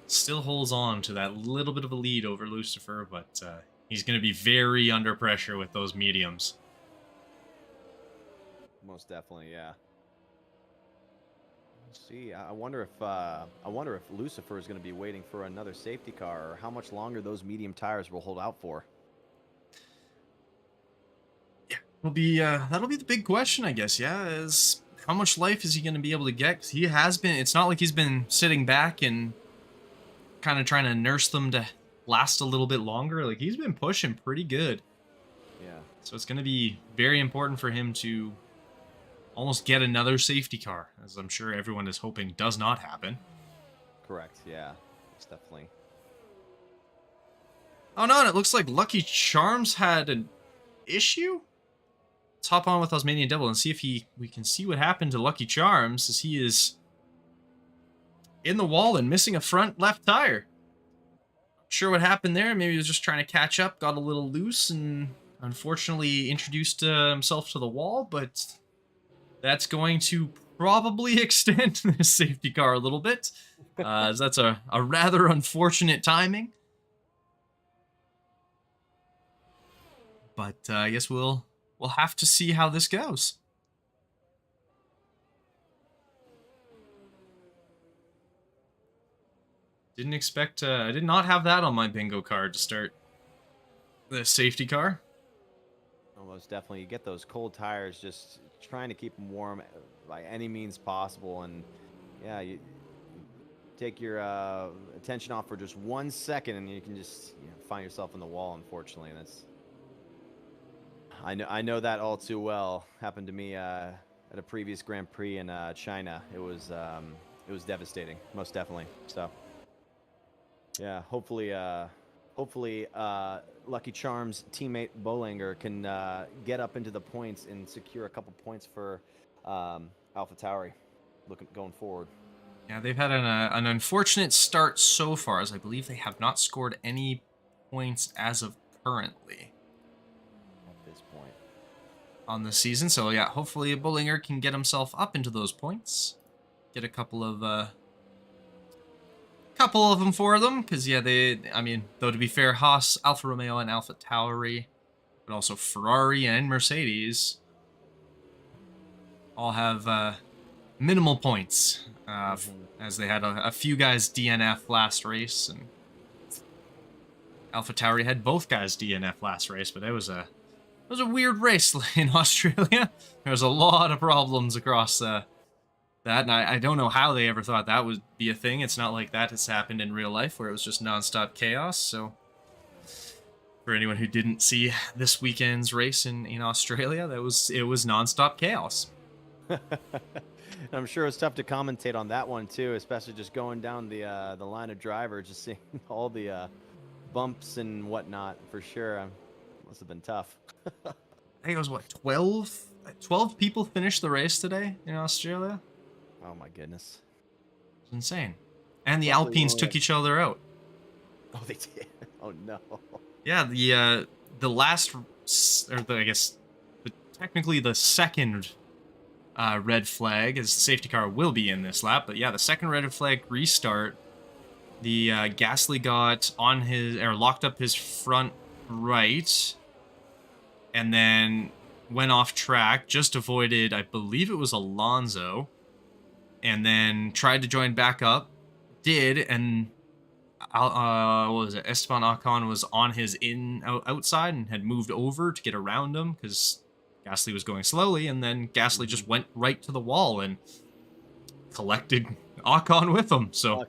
still holds on to that little bit of a lead over Lucifer, but he's going to be very under pressure with those mediums.
Most definitely, yeah. Let's see, I wonder if Lucifer is going to be waiting for another safety car, or how much longer those medium tires will hold out for.
Yeah, that'll be the big question, I guess. Yeah, is how much life is he going to be able to get? 'Cause he has been. It's not like he's been sitting back and kind of trying to nurse them to last a little bit longer. Like, he's been pushing pretty good.
Yeah.
So it's going to be very important for him to almost get another safety car, as I'm sure everyone is hoping does not happen.
Correct, yeah. It's definitely.
Oh no, and it looks like Lucky Charms had an issue? Let's hop on with Tasmanian Devil and see if we can see what happened to Lucky Charms, as he is in the wall and missing a front left tire. Not sure what happened there. Maybe he was just trying to catch up, got a little loose, and unfortunately introduced himself to the wall, but that's going to probably extend this safety car a little bit, as that's a rather unfortunate timing. But I guess we'll have to see how this goes. Didn't expect, I did not have that on my bingo card to start the safety car.
Almost definitely. You get those cold tires, just trying to keep them warm by any means possible. And yeah, you take your attention off for just 1 second and you can just find yourself in the wall, unfortunately. And that's, I know that all too well. Happened to me at a previous Grand Prix in China. It was It was devastating, most definitely. So, yeah, hopefully, Lucky Charms teammate Bolanger can get up into the points and secure a couple points for Alpha Tauri, going forward.
Yeah, they've had an unfortunate start so far, as I believe they have not scored any points as of currently
At this point,
on the season. So yeah, hopefully Bullinger can get himself up into those points, get a couple of them for them, because yeah, I mean, though to be fair, Haas, Alfa Romeo, and Alpha Tauri, but also Ferrari and Mercedes all have minimal points, as they had a few guys DNF last race, and Alpha Tauri had both guys DNF last race, but it was a weird race in Australia. There was a lot of problems across that, and I don't know how they ever thought that would be a thing. It's not like that has happened in real life, where it was just nonstop chaos. So, for anyone who didn't see this weekend's race in Australia, it was nonstop chaos.
I'm sure it's tough to commentate on that one too, especially just going down the line of drivers, just seeing all the bumps and whatnot. For sure, must have been tough.
I think it was what 12 people finished the race today in Australia.
Oh my goodness,
it's insane. And the
Luckily,
Alpines took each other out.
Oh, they did. Oh no.
Yeah, the last, technically the second red flag, as the safety car will be in this lap, but yeah, the second red flag restart, the Gasly got on his, or locked up his front right, and then went off track, just avoided, I believe it was Alonso, and then tried to join back up, did, and what was it? Esteban Ocon was on his outside and had moved over to get around him because Gasly was going slowly, and then Gasly just went right to the wall and collected Ocon with him. So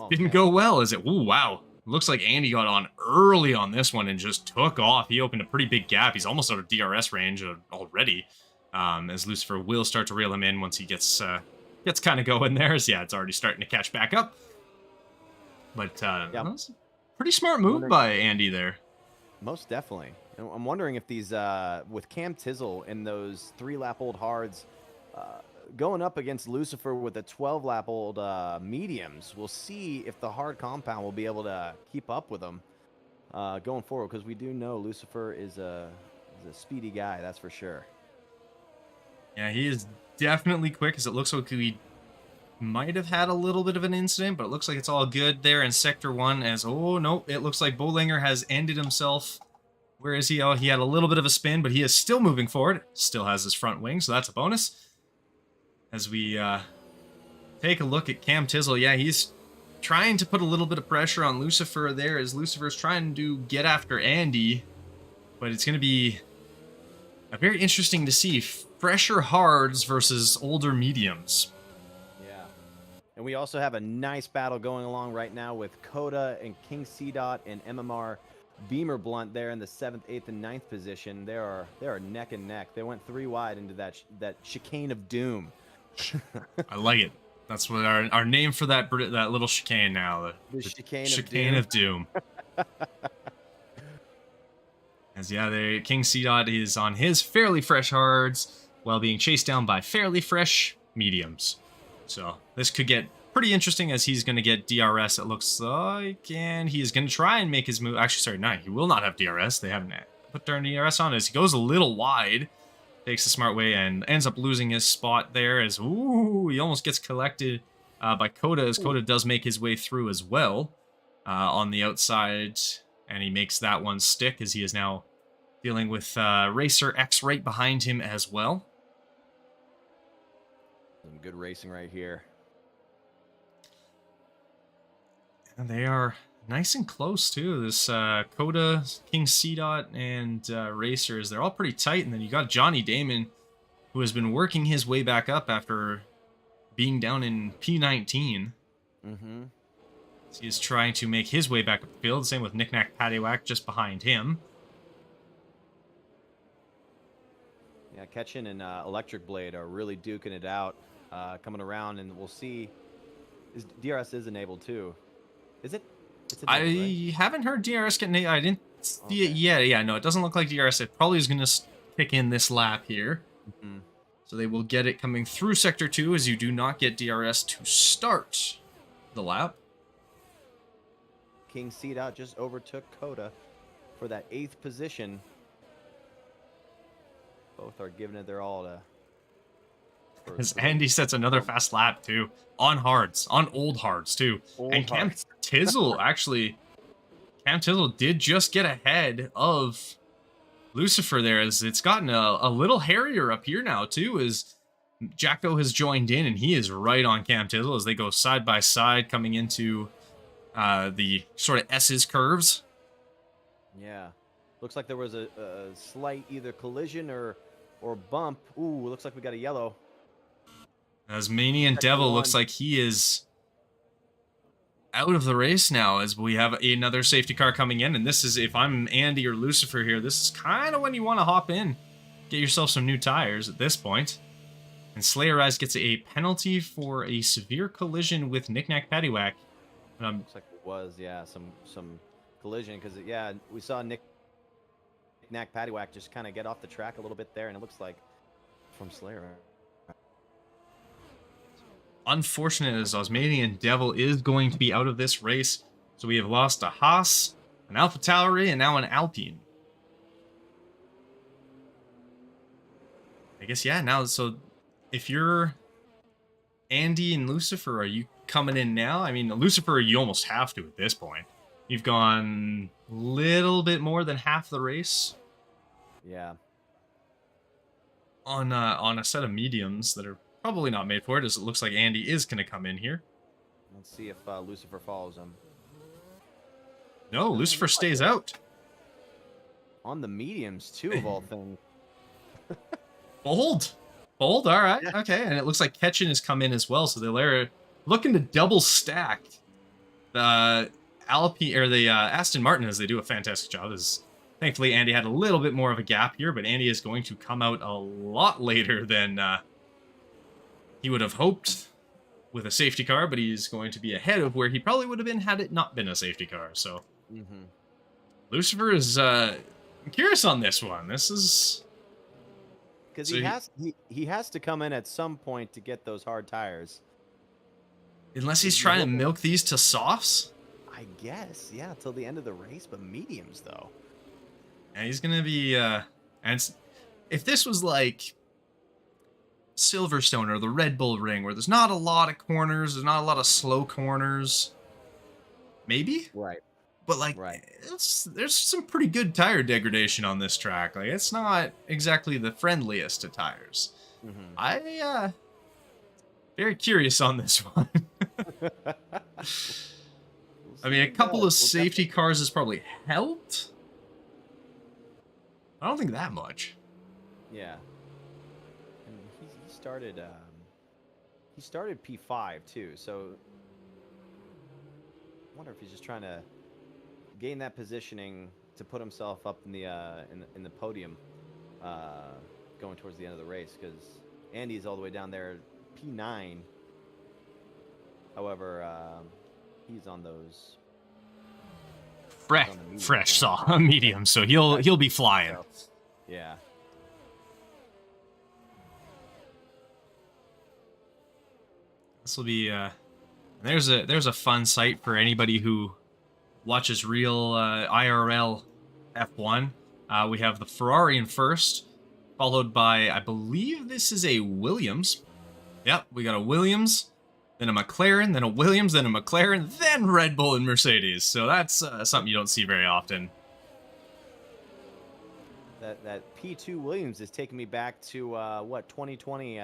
didn't go well. Ooh, wow. Looks like Andy got on early on this one and just took off. He opened a pretty big gap. He's almost out of DRS range already, as Lucifer will start to reel him in once he gets kind of going there. Yeah, it's already starting to catch back up. But that was a pretty smart move by Andy there.
Most definitely. And I'm wondering if these, with Cam Tizzle and those 3-lap-old hards going up against Lucifer with the 12-lap-old mediums, we'll see if the hard compound will be able to keep up with them going forward, because we do know Lucifer is a speedy guy, that's for sure.
Yeah, he is definitely quick, as it looks like we might have had a little bit of an incident, but it looks like it's all good there in Sector 1, as, oh, no, it looks like Bollinger has ended himself. Where is he? Oh, he had a little bit of a spin, but he is still moving forward. Still has his front wing, so that's a bonus. As we take a look at Cam Tizzle, yeah, he's trying to put a little bit of pressure on Lucifer there, as Lucifer's trying to get after Andy, but it's going to be very interesting to see fresher hards versus older mediums.
And we also have a nice battle going along right now with Coda and King C-Dot and MMR Beamer Blunt there in the 7th, 8th, and 9th position. They are neck and neck. They went 3 wide into that chicane of doom.
I like it. That's what our name for that little chicane now.
The
chicane of doom. As yeah, King C-Dot is on his fairly fresh hards while being chased down by fairly fresh mediums. So this could get pretty interesting, as he's going to get DRS, it looks like, and he is going to try and make his move. Actually, sorry, no, he will not have DRS. They haven't put their DRS on, as he goes a little wide, takes the smart way, and ends up losing his spot there, as, ooh, he almost gets collected by Coda, as Coda does make his way through as well on the outside, and he makes that one stick, as he is now dealing with Racer X right behind him as well.
Some good racing right here.
And they are nice and close, too. This Coda, King C-Dot, and Racers, they're all pretty tight. And then you got Johnny Damon, who has been working his way back up after being down in P19.
Mm-hmm.
So he is trying to make his way back up the field. Same with Knick Knack Paddywhack just behind him.
Yeah, Ketchin and Electric Blade are really duking it out. coming around, and we'll see. DRS is enabled too. Is it? It's enabled, right?
I haven't heard DRS getting. I didn't see it
Okay.
yet. Yeah, no, it doesn't look like DRS. It probably is going to kick in this lap here.
Mhm.
So they will get it coming through Sector 2, as you do not get DRS to start the lap.
King Seedout just overtook Coda for that 8th position. Both are giving it their all to.
As Andy sets another fast lap, too. On hards. On old hards, too.
Old
and Cam
hards.
Tizzle, actually... Cam Tizzle did just get ahead of Lucifer there, as it's gotten a little hairier up here now, too, as Jacko has joined in, and he is right on Cam Tizzle as they go side by side coming into the sort of S's curves.
Yeah. Looks like there was a slight either collision or bump. Ooh, looks like we got a yellow.
As Manian Devil looks like he is out of the race now, as we have another safety car coming in. And this is, if I'm Andy or Lucifer here, this is kind of when you want to hop in. Get yourself some new tires at this point. And Slayer Eyes gets a penalty for a severe collision with Knick Knack Paddywhack.
Looks like it was, yeah, some collision. Because, yeah, we saw Knick Knack Paddywhack just kind of get off the track a little bit there. And it looks like from Slayer.
Unfortunate, as Osmanian Devil is going to be out of this race. So we have lost a Haas, an Alpha Tauri, and now an Alpine. I guess, yeah, now, so if you're Andy and Lucifer, are you coming in now? I mean, Lucifer, you almost have to at this point. You've gone a little bit more than half the race.
Yeah.
On a set of mediums that are probably not made for it, as it looks like Andy is going to come in here.
Let's see if Lucifer follows him.
No, Lucifer stays out.
On the mediums, too, of all things.
Bold. Bold, all right.
Yeah.
Okay, and it looks like Ketchin has come in as well, so they're looking to double stack the Alpine, or the Aston Martin, as they do a fantastic job. As thankfully Andy had a little bit more of a gap here, but Andy is going to come out a lot later than he would have hoped with a safety car, but he's going to be ahead of where he probably would have been had it not been a safety car. So Lucifer is curious on this one. This is
because
so
he has to come in at some point to get those hard tires.
Unless he's trying to milk these to softs.
I guess, yeah, till the end of the race, but mediums though.
Yeah, he's gonna be and if this was like Silverstone or the Red Bull Ring, where there's not a lot of corners, there's not a lot of slow corners, maybe,
Right.
but like there's some pretty good tire degradation on this track. Like, it's not exactly the friendliest to tires. I very curious on this one. I mean, a couple of safety cars has probably helped. I don't think that much.
Yeah. And he started P5 too, so I wonder if he's just trying to gain that positioning to put himself up in the podium going towards the end of the race, because Andy's all the way down there P9. However, he's on those
fresh saw medium, so he'll be flying.
Yeah.
This will be there's a fun sight for anybody who watches real IRL F1. We have the Ferrari in first, followed by, I believe this is a Williams. Yep, we got a Williams, then a McLaren, then a Williams, then a McLaren, then Red Bull and Mercedes. So that's something you don't see very often.
That P2 Williams is taking me back to what, 2020?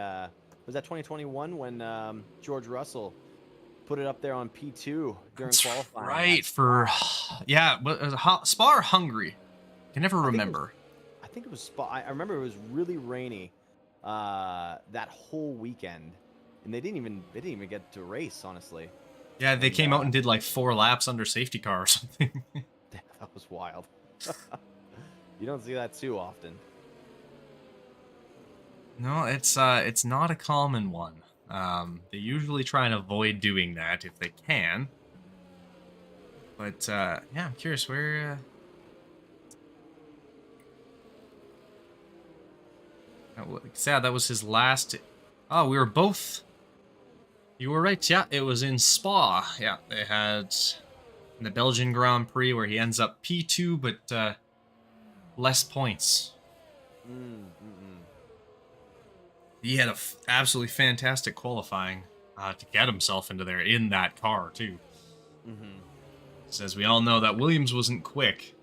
Was that 2021 when George Russell put it up there on P2 during qualifying?
Right, for yeah, Spa or Hungary? I can never remember.
I think it was Spa. I remember it was really rainy that whole weekend, and they didn't even get to race, honestly.
Yeah, they came out and did like 4 laps under safety car or something.
That was wild. You don't see that too often.
No, it's not a common one. They usually try and avoid doing that if they can. But yeah, I'm curious where. Sad that was his last. Oh, we were both. You were right. Yeah, it was in Spa. Yeah, they had the Belgian Grand Prix where he ends up P2, but less points. He had a absolutely fantastic qualifying to get himself into there in that car too. As we all know, that Williams wasn't quick.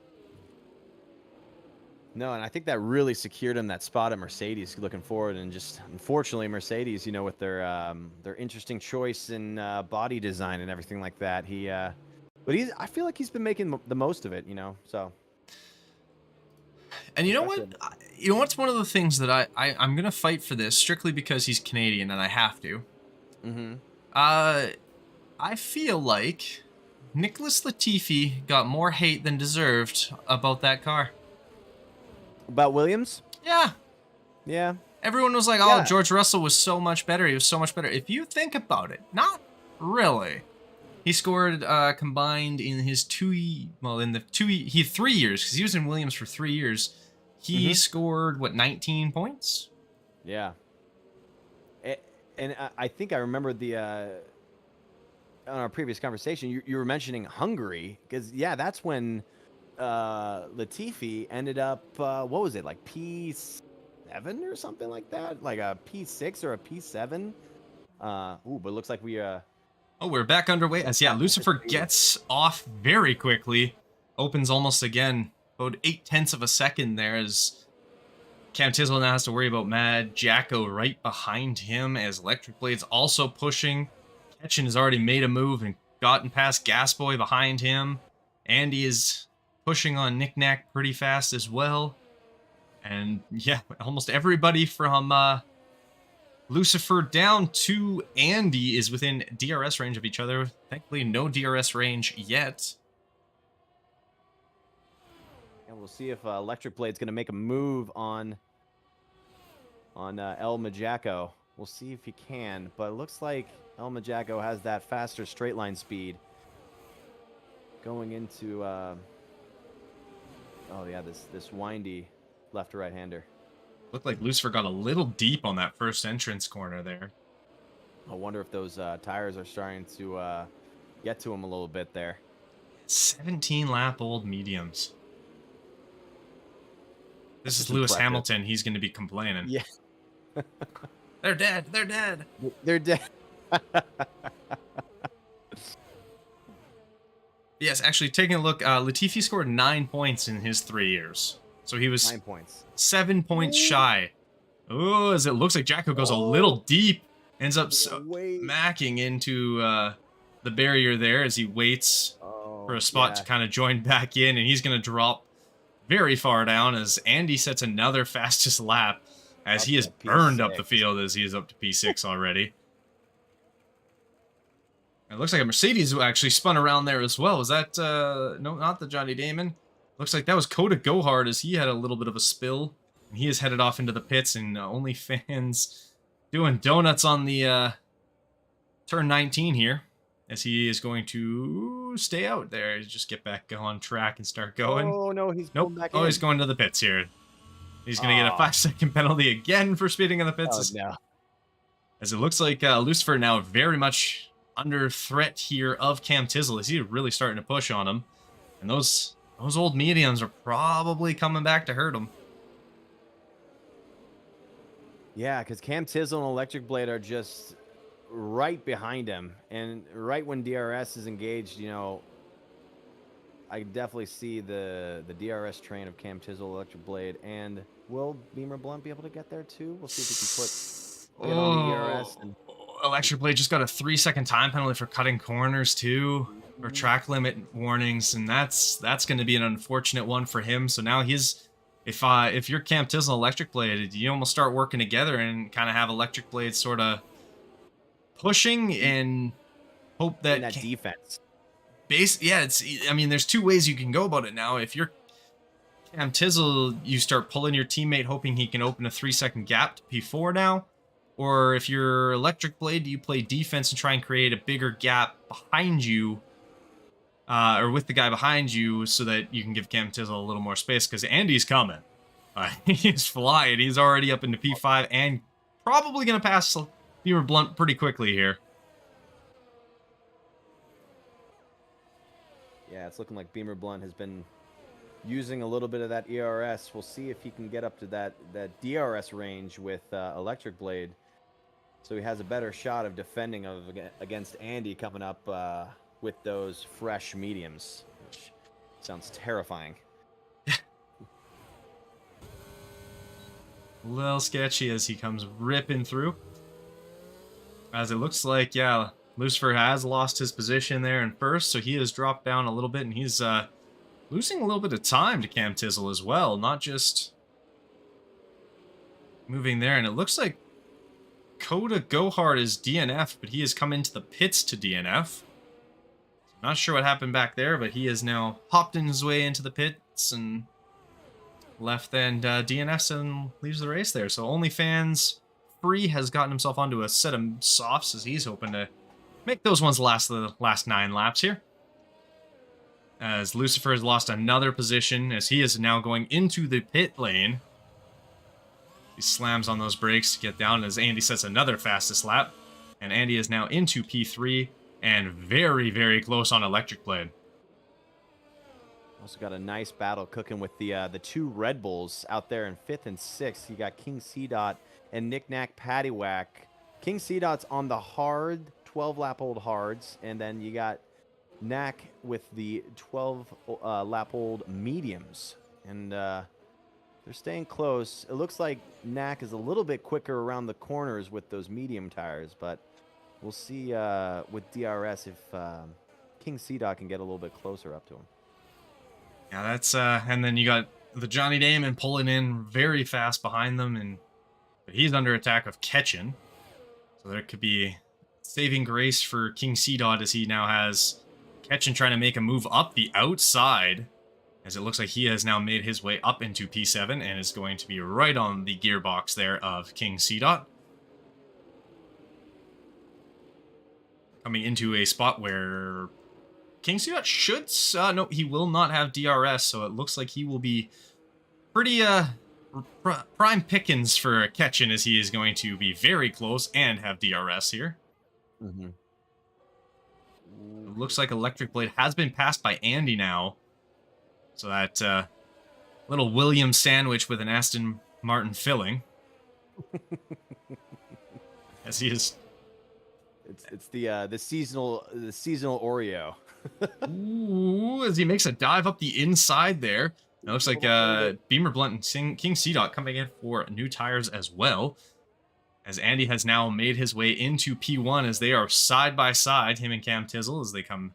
No, and I think that really secured him that spot at Mercedes looking forward. And just unfortunately, Mercedes, you know, with their interesting choice in body design and everything like that, but I feel like he's been making the most of it, you know. So.
And you know what? You know what's one of the things that I'm gonna fight for this strictly because he's Canadian and I have to. I feel like Nicholas Latifi got more hate than deserved about that car.
About Williams?
Yeah.
Yeah.
Everyone was like, "Oh, George Russell was so much better. He was so much better." If you think about it, not really. He scored combined in his 3 years, because he was in Williams for 3 years. He scored, what, 19 points?
Yeah. And I think I remember on our previous conversation, you were mentioning Hungary, because, yeah, that's when Latifi ended up, what was it, like P7 or something like that? Like a P6 or a P7? But it looks like we...
Oh, we're back underway. As yeah, Lucifer gets off very quickly. Opens almost again. About 0.8 of a second there as Cam Tizzle now has to worry about Mad Jacko right behind him as Electric Blade's also pushing. Ketchen has already made a move and gotten past Gasboy behind him. Andy is pushing on Knick Knack pretty fast as well. And yeah, almost everybody from Lucifer down to Andy is within DRS range of each other. Thankfully, no DRS range yet.
And we'll see if Electric Blade's going to make a move on El Majacco. We'll see if he can, but it looks like El Majacco has that faster straight line speed going into oh yeah, this windy left to right hander.
Looked like Lucifer got a little deep on that first entrance corner there.
I wonder if those tires are starting to get to him a little bit there.
17 lap old mediums. This is Lewis
impressive.
Hamilton. He's going to be complaining.
Yeah.
They're dead. They're dead.
They're dead.
Yes, actually, taking a look, Latifi scored 9 points in his 3 years. So he was
9 points.
7 points shy. Oh, as it looks like Jacko goes a little deep. Ends up smacking into the barrier there as he waits for a spot to kind of join back in. And he's going to drop very far down as Andy sets another fastest lap as he has burned up the field as he is up to P6 already. It looks like a Mercedes actually spun around there as well. Was that, no, not the Johnny Damon. Looks like that was Coda Gohard as he had a little bit of a spill. And he is headed off into the pits and OnlyFans doing donuts on the turn 19 here. As he is going to stay out there. Just get back on track and start going.
Oh, no, he's going back in.
He's going to the pits here. He's going to get a 5-second penalty again for speeding in the pits.
Oh, no.
As it looks like Lucifer now very much under threat here of Cam Tizzle. Is he really starting to push on him? And those old mediums are probably coming back to hurt him.
Yeah, because Cam Tizzle and Electric Blade are just right behind him. And right when DRS is engaged, you know, I definitely see the DRS train of Cam Tizzle, Electric Blade, and will Beamer Blunt be able to get there too? We'll see if he can put it on the DRS. And
Electric Blade just got a 3-second time penalty for cutting corners too, or track limit warnings, and that's going to be an unfortunate one for him. So now he's, if you're Cam Tizzle Electric Blade, you almost start working together and kind of have Electric Blade sort of pushing and hope that,
that defense.
I mean, there's two ways you can go about it now. If you're Cam Tizzle, you start pulling your teammate, hoping he can open a 3-second gap to P4 now, Or if you're Electric Blade, do you play defense and try and create a bigger gap behind you, or with the guy behind you, so that you can give Cam Tizzle a little more space? Because Andy's coming. He's flying. He's already up into P5 and probably going to pass Beamer Blunt pretty quickly here.
Yeah, it's looking like Beamer Blunt has been using a little bit of that ERS. We'll see if he can get up to that DRS range with Electric Blade, so he has a better shot of defending against Andy coming up with those fresh mediums, which sounds terrifying.
A little sketchy as he comes ripping through. As it looks like, yeah, Lucifer has lost his position there in first, so he has dropped down a little bit, and he's losing a little bit of time to Cam Tizzle as well, not just moving there. And it looks like Coda Gohard is DNF, but he has come into the pits to DNF. Not sure what happened back there, but he has now hopped in his way into the pits and left and DNFs and leaves the race there. So OnlyFans Free has gotten himself onto a set of softs as he's hoping to make those ones last the last 9 laps here. As Lucifer has lost another position as he is now going into the pit lane. He slams on those brakes to get down as Andy sets another fastest lap. And Andy is now into P3 and very, very close on Electric Blade.
Also got a nice battle cooking with the 2 Red Bulls out there in 5th and 6th. You got King C-Dot and Knick Knack Paddywhack. King C-Dot's on the hard 12-lap-old hards, and then you got Knack with the 12-lap-old mediums. And they're staying close. It looks like Knack is a little bit quicker around the corners with those medium tires, but we'll see with DRS if King C-Dot can get a little bit closer up to him.
Yeah, that's and then you got the Johnny Damon pulling in very fast behind them, but he's under attack of Ketchin. So there could be saving grace for King C-Dot as he now has Ketchin trying to make a move up the outside, as it looks like he has now made his way up into P7 and is going to be right on the gearbox there of King C-Dot. Coming into a spot where King C-Dot should... no, he will not have DRS, so it looks like he will be pretty prime pickings for Ketchin, as he is going to be very close and have DRS here.
Mm-hmm.
It looks like Electric Blade has been passed by Andy now. So that little Williams sandwich with an Aston Martin filling. As he is...
It's the seasonal Oreo.
Ooh, as he makes a dive up the inside there. It looks like Beamer Blunt and King C-Dot coming in for new tires as well. As Andy has now made his way into P1 as they are side by side, him and Cam Tizzle, as they come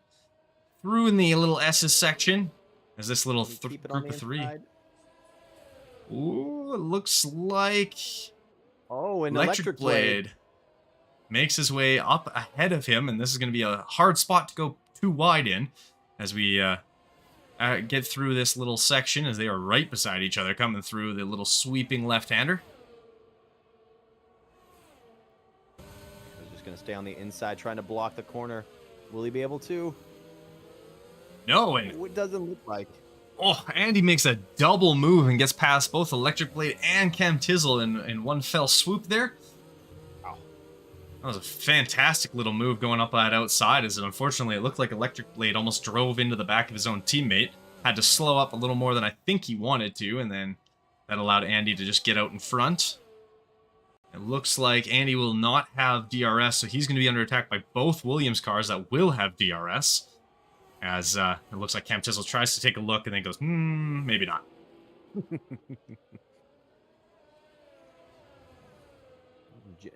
through in the little S's section. As this little group of 3. Ooh, it looks like...
Oh, an
Electric Blade makes his way up ahead of him, and this is going to be a hard spot to go too wide in as we get through this little section, as they are right beside each other coming through the little sweeping left-hander.
He's just going to stay on the inside trying to block the corner. Will he be able to?
No, and
It doesn't look like.
oh, Andy makes a double move and gets past both Electric Blade and Cam Tizzle in one fell swoop there. That was a fantastic little move going up that outside, as unfortunately it looked like Electric Blade almost drove into the back of his own teammate. Had to slow up a little more than I think he wanted to, and then that allowed Andy to just get out in front. It looks like Andy will not have DRS, so he's going to be under attack by both Williams cars that will have DRS. As it looks like Cam Tizzle tries to take a look and then goes, maybe not.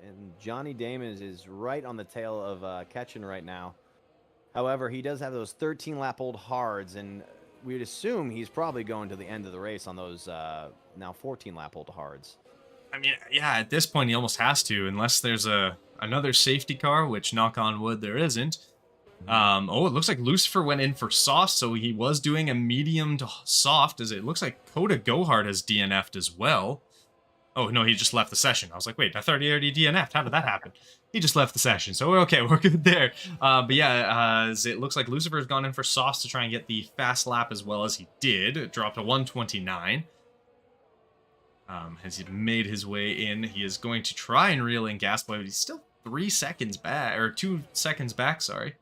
And Johnny Damon is right on the tail of Ketchin right now. However, he does have those 13-lap-old hards, and we'd assume he's probably going to the end of the race on those now 14-lap-old hards.
I mean, yeah, at this point he almost has to, unless there's another safety car, which, knock on wood, there isn't. Oh, it looks like Lucifer went in for soft, so he was doing a medium to soft, as it looks like Coda Gohard has DNF'd as well. Oh, no, he just left the session. I was like, wait, I thought he already DNF'd. How did that happen? He just left the session. So we're okay. We're good there. But yeah, as it looks like Lucifer's gone in for softs to try and get the fast lap as well as he did. It dropped to 129. As he made his way in, he is going to try and reel in Gasboy, but he's still 3 seconds back, or 2 seconds back, sorry.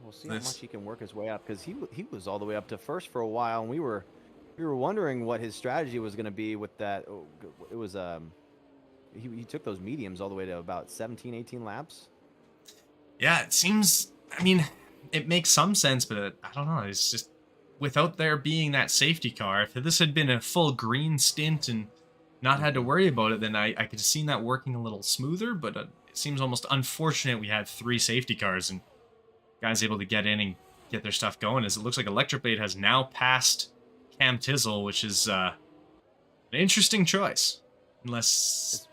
We'll see how much he can work his way up, because he was all the way up to first for a while, and we were wondering what his strategy was going to be with that. It was he took those mediums all the way to about 17, 18 laps.
Yeah, it seems, I mean, it makes some sense, but I don't know. It's just, without there being that safety car, if this had been a full green stint and not had to worry about it, then I could have seen that working a little smoother, but it seems almost unfortunate we had 3 safety cars and guys able to get in and get their stuff going, as it looks like Electric Blade has now passed Cam Tizzle, which is an interesting choice. Unless...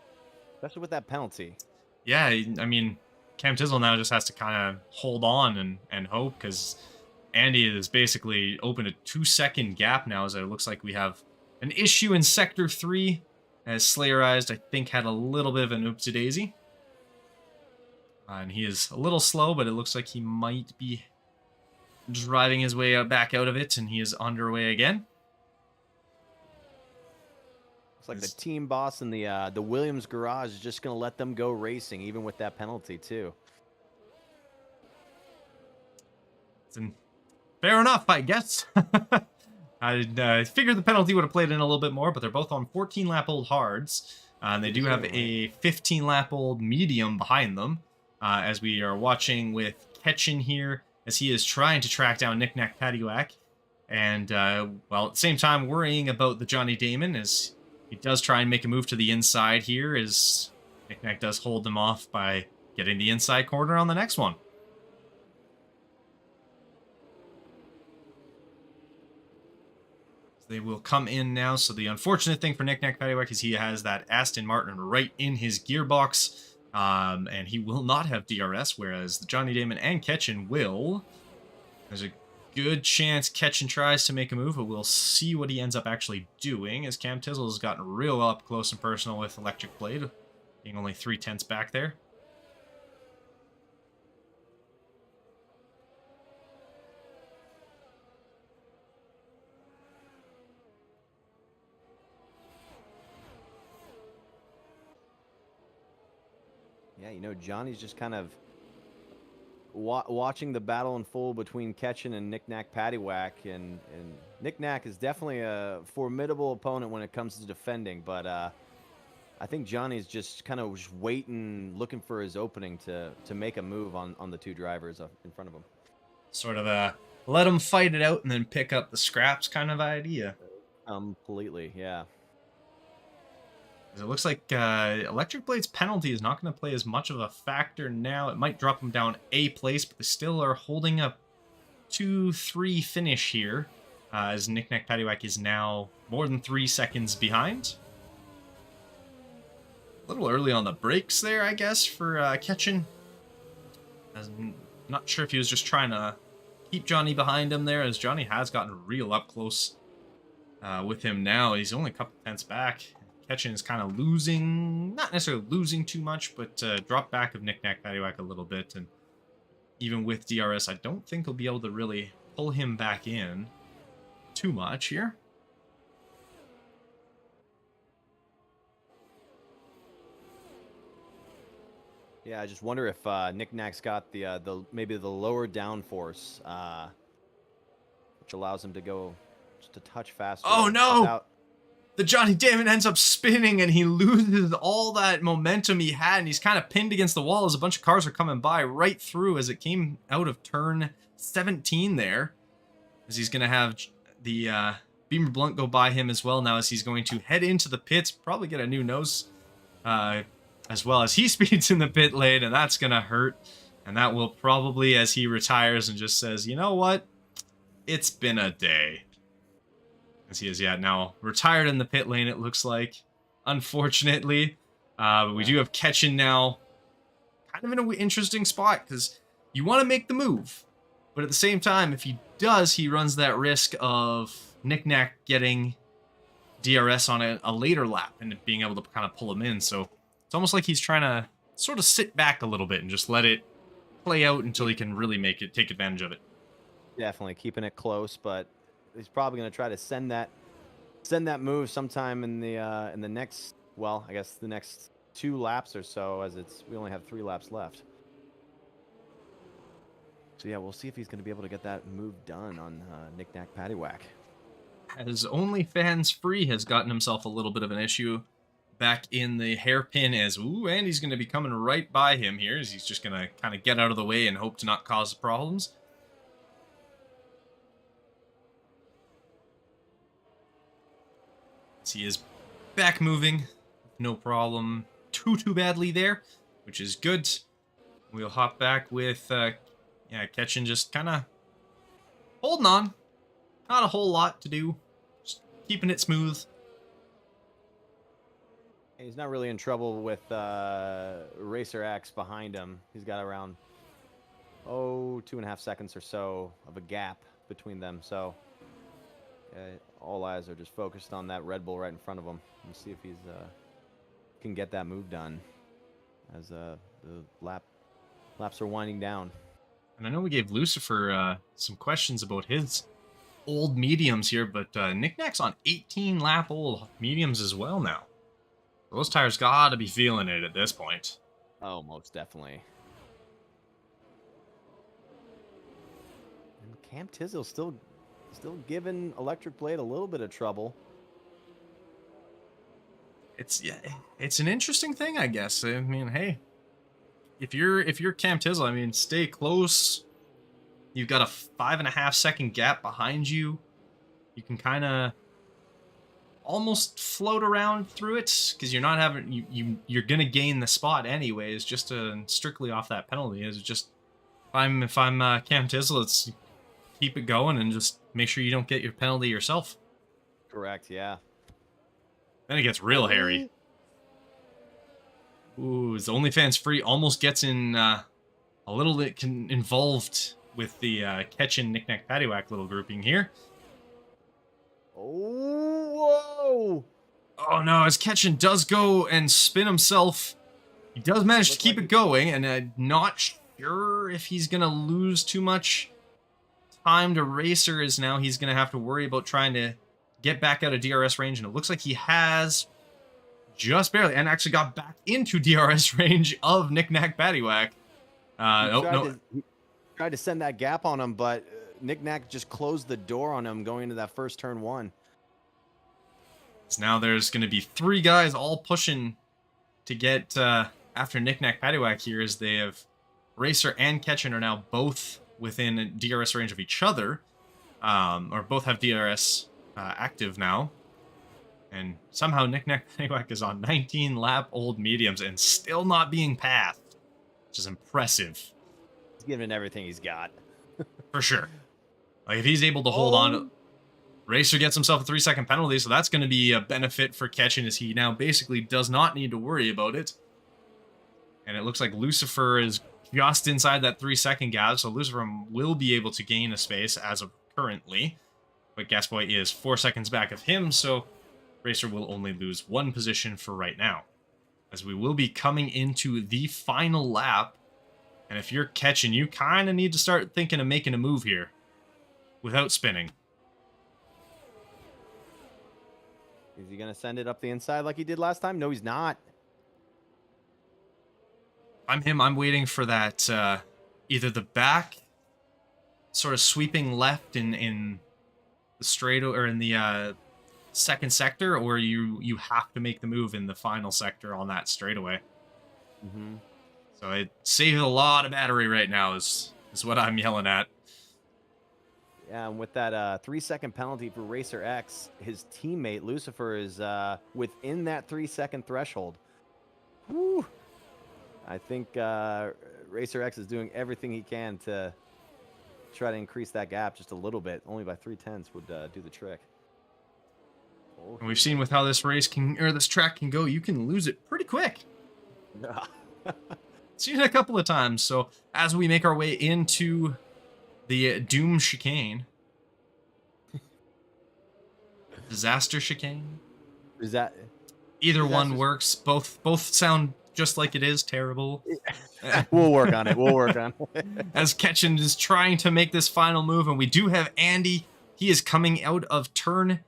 Especially with that penalty.
Yeah, I mean, Cam Tizzle now just has to kind of hold on and hope, because Andy is basically opened a 2-second gap now, as it looks like we have an issue in Sector 3, as Slayerized, I think, had a little bit of an oopsie-daisy. And he is a little slow, but it looks like he might be driving his way back out of it, and he is underway again.
Looks like the team boss in the Williams garage is just going to let them go racing, even with that penalty, too.
Fair enough, I guess. I figured the penalty would have played in a little bit more, but they're both on 14-lap-old hards. And they do have a 15-lap-old medium behind them. As we are watching with Ketchin here, as he is trying to track down Knick Knack Paddywhack. And, well, at the same time, worrying about the Johnny Damon, as he does try and make a move to the inside here, as Knick Knack does hold them off by getting the inside corner on the next one. They will come in now. So the unfortunate thing for Knick Knack Paddywhack is he has that Aston Martin right in his gearbox. And he will not have DRS, whereas the Johnny Damon and Ketchin will. There's a good chance Ketchin tries to make a move, but we'll see what he ends up actually doing, as Cam Tizzle has gotten real up close and personal with Electric Blade, being only 3/10 back there.
Yeah, you know, Johnny's just kind of watching the battle unfold between Ketchin and Knick Knack Paddywhack, and Knick Knack is definitely a formidable opponent when it comes to defending, but I think Johnny's just kind of just waiting, looking for his opening to make a move on the 2 drivers in front of him.
Sort of a let them fight it out and then pick up the scraps kind of idea.
Completely, yeah.
It looks like Electric Blade's penalty is not going to play as much of a factor now. It might drop them down a place, but they still are holding a 2-3 finish here, as Knick Knack Paddywhack is now more than 3 seconds behind. A little early on the brakes there, I guess, for Ketchin. I'm not sure if he was just trying to keep Johnny behind him there, as Johnny has gotten real up close with him now. He's only a couple tenths back. Ketchin is kind of losing, not necessarily losing too much, but drop back of Knick Knack Paddywhack a little bit. And even with DRS, I don't think he'll be able to really pull him back in too much here.
Yeah, I just wonder if Knick Knack's got the maybe the lower downforce, which allows him to go just a touch faster.
Oh no! The Johnny Damon ends up spinning and he loses all that momentum he had, and he's kind of pinned against the wall as a bunch of cars are coming by right through as it came out of turn 17 there. As he's going to have the Beamer Blunt go by him as well now, as he's going to head into the pits, probably get a new nose as well as he speeds in the pit lane, and that's going to hurt. And that will probably, as he retires and just says, you know what? It's been a day. As he is, yeah, now retired in the pit lane, it looks like, unfortunately. But we do have Ketchin now kind of in an interesting spot, because you want to make the move. But at the same time, if he does, he runs that risk of Knick Knack getting DRS on a later lap and being able to kind of pull him in. So it's almost like he's trying to sort of sit back a little bit and just let it play out until he can really take advantage of it.
Definitely keeping it close, but he's probably going to try to send that move sometime in the next, well, I guess the next 2 laps or so, as we only have 3 laps left. So yeah, we'll see if he's going to be able to get that move done on Knick Knack Paddywhack.
As OnlyFans Free has gotten himself a little bit of an issue back in the hairpin, as Andy's going to be coming right by him here, as he's just going to kind of get out of the way and hope to not cause problems. As he is back moving, no problem too badly there, which is good. We'll hop back with Ketchen just kind of holding on. Not a whole lot to do. Just keeping it smooth.
He's not really in trouble with Racer X behind him. He's got around 2.5 seconds or so of a gap between them. So all eyes are just focused on that Red Bull right in front of him. Let's see if he's can get that move done as the laps are winding down.
And I know we gave Lucifer some questions about his old mediums here, but Knick Knack's on 18-lap old mediums as well now. Those tires gotta be feeling it at this point.
Oh, most definitely. And Cam Tizzle still giving Electric Blade a little bit of trouble.
It's an interesting thing, I guess. I mean, hey, if you're Cam Tizzle, I mean, stay close. You've got a 5.5 second gap behind you. You can kind of almost float around through it because you're not having you're gonna gain the spot anyways, just strictly off that penalty. Is just if I'm Cam Tizzle, let's keep it going and just make sure you don't get your penalty yourself.
Correct. Yeah.
Then it gets real hairy. Ooh, his OnlyFans Free almost gets in a little bit involved with the Ketchen Knick Knack Paddywhack little grouping here.
Oh, whoa!
Oh no, as Ketchen does go and spin himself. He does manage to keep it going, and I'm not sure if he's going to lose too much time to Racer, as now he's going to have to worry about trying to get back out of DRS range, and it looks like he has just barely, and actually got back into DRS range of Knick Knack Paddywhack.
He tried to send that gap on him, but Knick Knack just closed the door on him going into that first turn 1.
So now there's going to be 3 guys all pushing to get after Knick Knack Paddywhack here, as they have Racer and Ketchen are now both within DRS range of each other, or both have DRS active now. And somehow Knick Knack Paddywhack is on 19-lap old mediums and still not being passed, which is impressive.
He's giving everything he's got.
For sure. Like, if he's able to hold on, Racer gets himself a 3-second penalty, so that's going to be a benefit for Ketchen, as he now basically does not need to worry about it. And it looks like Lucifer is just inside that 3-second gap, so Lucifer will be able to gain a space as of currently. But Gasboy is 4 seconds back of him, so Racer will only lose 1 position for right now, as we will be coming into the final lap. And if you're Ketchen, you kind of need to start thinking of making a move here without spinning.
Is he going to send it up the inside like he did last time? No, he's not.
I'm him. I'm waiting for that either the back sort of sweeping left in the straight, or in the second sector, or you have to make the move in the final sector on that straightaway.
Mm-hmm.
So it saves a lot of battery right now is what I'm yelling at.
Yeah, and with that 3-second penalty for Racer X, his teammate Lucifer is within that 3-second threshold. Woo! I think Racer X is doing everything he can to try to increase that gap just a little bit. Only by 0.3 would do the trick.
And we've seen with how this this track can go, you can lose it pretty quick.
Yeah.
Seen it a couple of times. So as we make our way into the Doom Chicane, Disaster Chicane,
Is that
Either
is that
one
just
works. Both sound just like it is terrible.
we'll work on it. We'll work on it.
As Ketchen is trying to make this final move, and we do have Andy. He is coming out of turn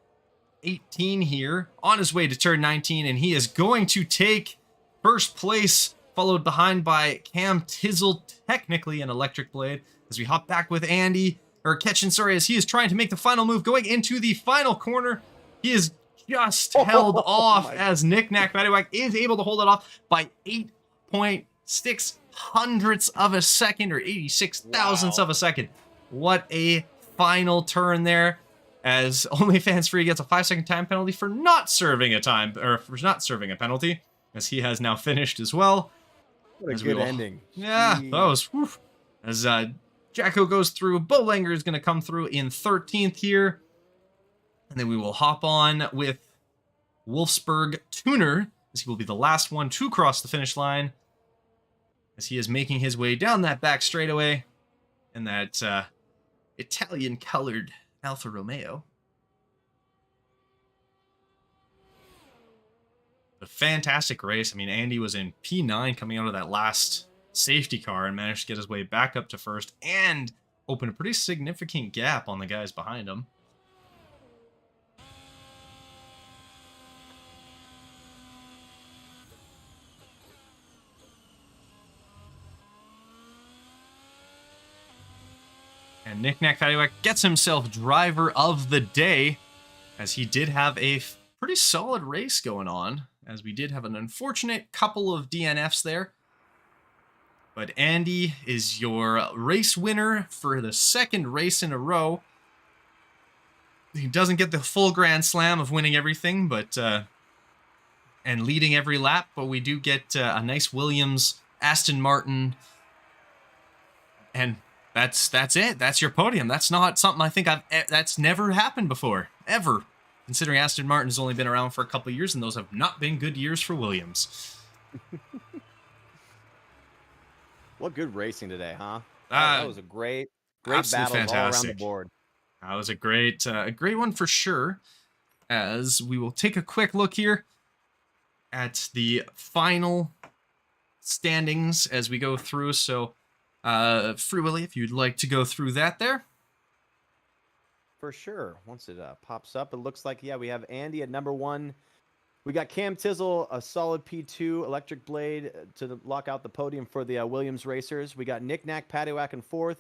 18 here, on his way to turn 19, and he is going to take first place, followed behind by Cam Tizzle, technically an electric blade, as we hop back with Andy, or Ketchen, sorry, as he is trying to make the final move, going into the final corner. He is just held off as Knick Knack Paddywhack is able to hold it off by 8.6 hundredths of a second, or 86 thousandths of a second. What a final turn there, as OnlyFans Free gets a 5-second time penalty for not serving a penalty, as he has now finished as well.
What a good ending.
Yeah,
Jeez.
that was whew. As Jacko goes through, Bolanger is going to come through in 13th here, and then we will hop on with Wolfsburg Tuner, as he will be the last one to cross the finish line, as he is making his way down that back straightaway in that Italian-colored Alfa Romeo. A fantastic race. I mean, Andy was in P9 coming out of that last safety car and managed to get his way back up to first and open a pretty significant gap on the guys behind him. And Knick Knack Paddywhack gets himself driver of the day, as he did have a pretty solid race going on, as we did have an unfortunate couple of DNFs there. But Andy is your race winner for the second race in a row. He doesn't get the full Grand Slam of winning everything, but and leading every lap, but we do get a nice Williams, Aston Martin, and that's it. That's your podium. That's not something I think that's never happened before, ever. Considering Aston Martin has only been around for a couple of years, and those have not been good years for Williams.
What good racing today, huh? That was a great battle all around the board.
That was a great one for sure. As we will take a quick look here at the final standings as we go through. So, Free Willy, if you'd like to go through that there.
For sure. Once it pops up, it looks like, yeah, we have Andy at number 1. We got Cam Tizzle, a solid P2, Electric Blade to lock out the podium for the Williams racers. We got Knick Knack Paddywhack in 4th,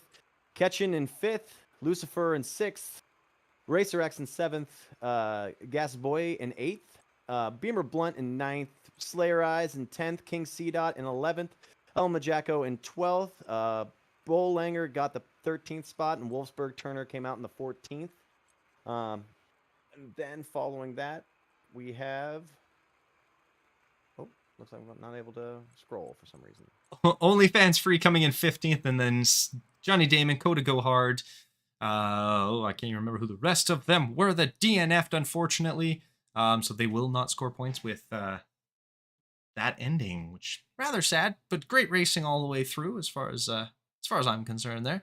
Ketchen in 5th, Lucifer in 6th, Racer X in 7th, Gas Boy in 8th, Beamer Blunt in 9th, Slayer Eyes in 10th, King C Dot in 11th, Elma Jacko in 12th, Bolanger got the 13th spot, and Wolfsburg Turner came out in the 14th. And then following that, we have... Oh, looks like I'm not able to scroll for some reason.
OnlyFans Free coming in 15th, and then Johnny Damon, Coda Go Hard. I can't even remember who the rest of them were that DNF'd, unfortunately. So they will not score points with that ending, which rather sad, but great racing all the way through as far as I'm concerned there.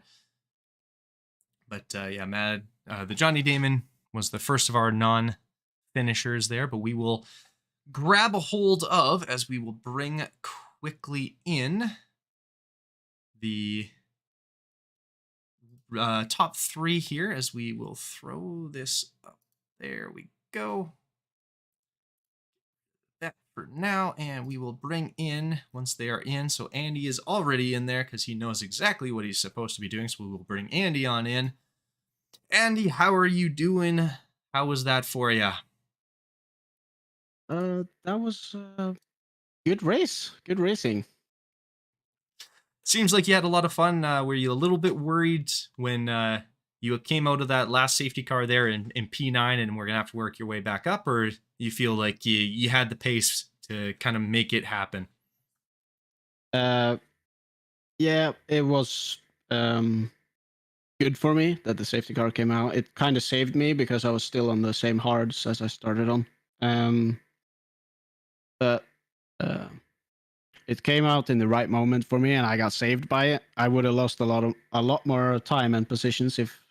But yeah, Mad, the Johnny Damon was the first of our non-finishers there, but we will grab a hold of, as we will bring quickly in the top 3 here, as we will throw this up. There we go. That for now, and we will bring in once they are in. So Andy is already in there because he knows exactly what he's supposed to be doing. So we will bring Andy on in. Andy, how are you doing? How was that for you?
That was good race. Good racing.
Seems like you had a lot of fun. Were you a little bit worried when you came out of that last safety car there in P9 and we're going to have to work your way back up? Or you feel like you had the pace to kind of make it happen?
Yeah, it was good for me that the safety car came out. It kind of saved me because I was still on the same hards as I started on. But it came out in the right moment for me, and I got saved by it. I would have lost a lot more time and positions if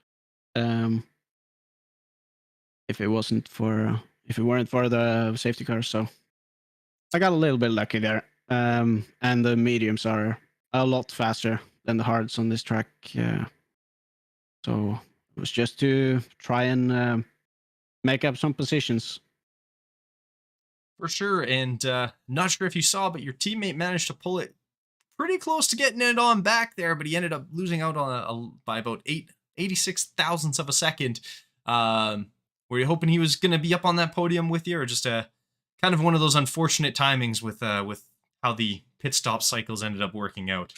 it wasn't for if it weren't for the safety cars. So I got a little bit lucky there. And the mediums are a lot faster than the hards on this track. So it was just to try and make up some positions.
For sure. And not sure if you saw, but your teammate managed to pull it pretty close to getting it on back there, but he ended up losing out on by about 86 thousandths of a second. Were you hoping he was going to be up on that podium with you, or just a kind of one of those unfortunate timings with how the pit stop cycles ended up working out?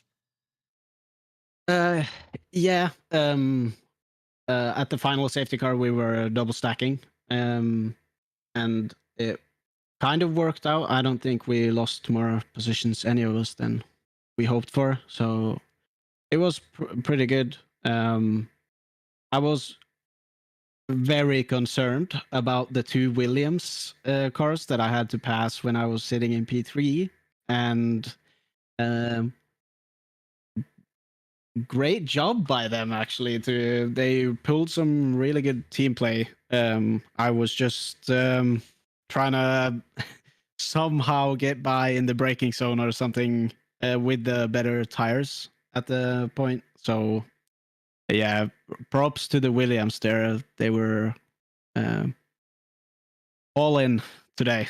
Yeah. At the final safety car, we were double stacking, and it kind of worked out. I don't think we lost more positions, any of us, than we hoped for. So it was pretty good. I was very concerned about the two Williams cars that I had to pass when I was sitting in P3, and great job by them, actually. They pulled some really good team play. I was just trying to somehow get by in the braking zone or something with the better tires at the point. So yeah, props to the Williams there. They were all in today.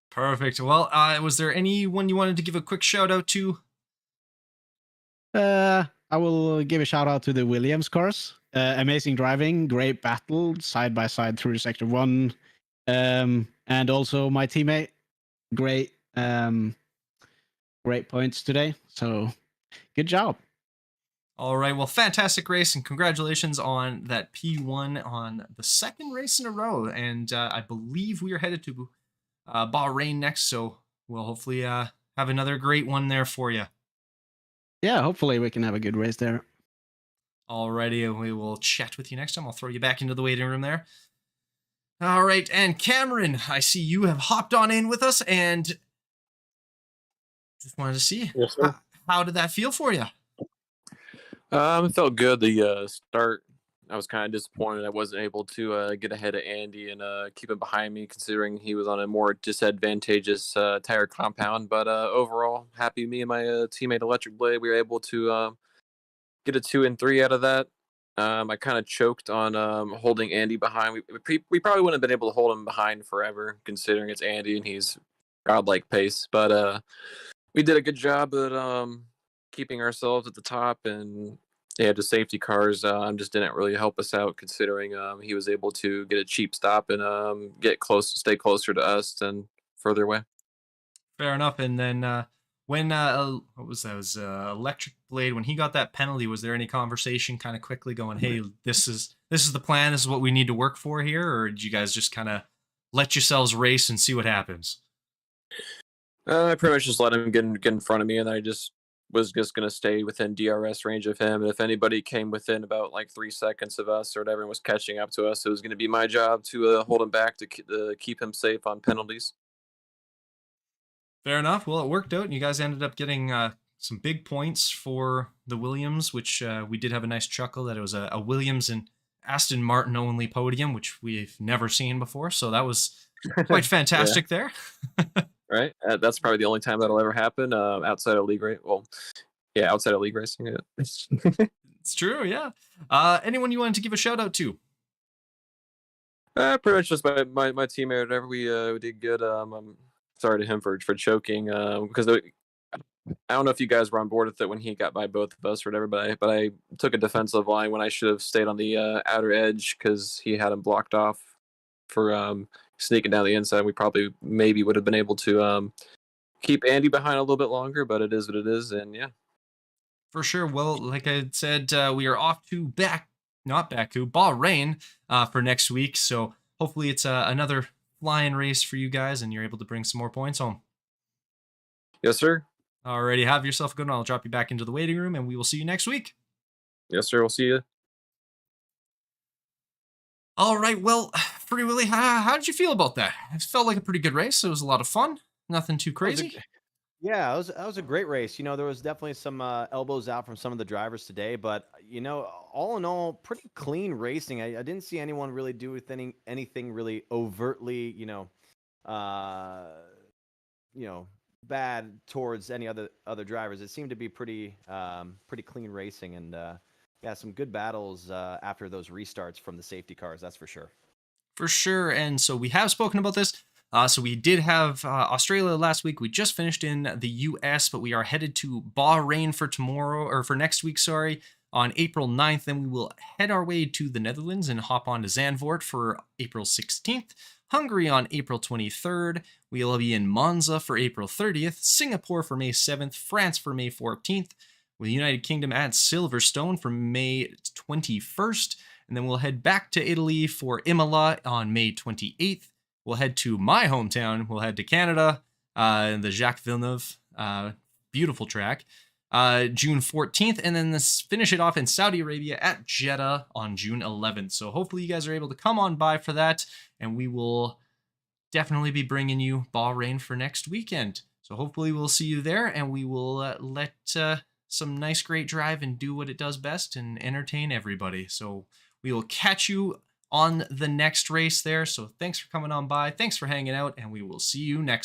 Perfect. Well, was there anyone you wanted to give a quick shout out to?
I will give a shout out to the Williams cars. Amazing driving, great battle side by side through sector 1. And also my teammate, great great points today. So good job.
All right. Well, fantastic race, and congratulations on that P1 on the second race in a row. And I believe we are headed to Bahrain next, so we'll hopefully have another great one there for you.
Yeah, hopefully we can have a good race there.
Alrighty, and we will chat with you next time. I'll throw you back into the waiting room there. All right, and Cameron, I see you have hopped on in with us, and just wanted to see,
Yes, sir.
How did that feel for you?
It felt good. The start, I was kind of disappointed I wasn't able to get ahead of Andy and keep him behind me, considering he was on a more disadvantageous tire compound. But overall, happy me and my teammate Electric Blade, we were able to get a 2 and 3 out of that. I kind of choked on holding Andy behind. We probably wouldn't have been able to hold him behind forever, considering it's Andy and he's godlike pace. But we did a good job at keeping ourselves at the top, and yeah, the safety cars just didn't really help us out, considering he was able to get a cheap stop and stay closer to us than further away.
Fair enough. And then when what was that? It was Electric Blade, when he got that penalty, was there any conversation kind of quickly going, "Hey, this is the plan. This is what we need to work for here," or did you guys just kind of let yourselves race and see what happens?
I pretty much just let him get in front of me, and I was just going to stay within DRS range of him. And if anybody came within about like 3 seconds of us or whatever and was catching up to us, it was going to be my job to hold him back to keep him safe on penalties.
Fair enough. Well, it worked out, and you guys ended up getting some big points for the Williams, which we did have a nice chuckle that it was a Williams and Aston Martin only podium, which we've never seen before. So that was quite fantastic there.
Right? That's probably the only time that'll ever happen outside of league race. Well, yeah, outside of league racing. Yeah.
It's true, yeah. Anyone you wanted to give a shout out to?
Pretty much just my teammate. Whatever we did good. I'm sorry to him for choking because I don't know if you guys were on board with it when he got by both of us or whatever, but I took a defensive line when I should have stayed on the outer edge because he had him blocked off for sneaking down the inside. We probably maybe would have been able to keep Andy behind a little bit longer, but it is what it is, and yeah.
For sure. Well, like I said, we are off to Bahrain for next week. So hopefully it's another flying race for you guys, and you're able to bring some more points home.
Yes, sir.
Alrighty, have yourself a good one. I'll drop you back into the waiting room, and we will see you next week.
Yes, sir. We'll see you.
All right, well, Free Willy, how did you feel about that? It felt like a pretty good race. It was a lot of fun. Nothing too crazy.
Yeah, that was a great race. You know, there was definitely some elbows out from some of the drivers today, but you know, all in all, pretty clean racing. I didn't see anyone really do with anything really overtly, uh, you know, bad towards any other drivers. It seemed to be pretty clean racing, and yeah, some good battles after those restarts from the safety cars. That's for sure.
For sure. And so we have spoken about this. So we did have Australia last week. We just finished in the US, but we are headed to Bahrain for tomorrow, or for next week, sorry, on April 9th. Then we will head our way to the Netherlands and hop on to Zandvoort for April 16th. Hungary on April 23rd. We'll be in Monza for April 30th, Singapore for May 7th, France for May 14th, with the United Kingdom at Silverstone for May 21st. And then we'll head back to Italy for Imola on May 28th. We'll head to my hometown. We'll head to Canada, the Jacques Villeneuve, beautiful track, June 14th. And then finish it off in Saudi Arabia at Jeddah on June 11th. So hopefully you guys are able to come on by for that. And we will definitely be bringing you Bahrain for next weekend. So hopefully we'll see you there, and we will let some nice, great drive and do what it does best and entertain everybody. So we will catch you on the next race there. So thanks for coming on by. Thanks for hanging out, and we will see you next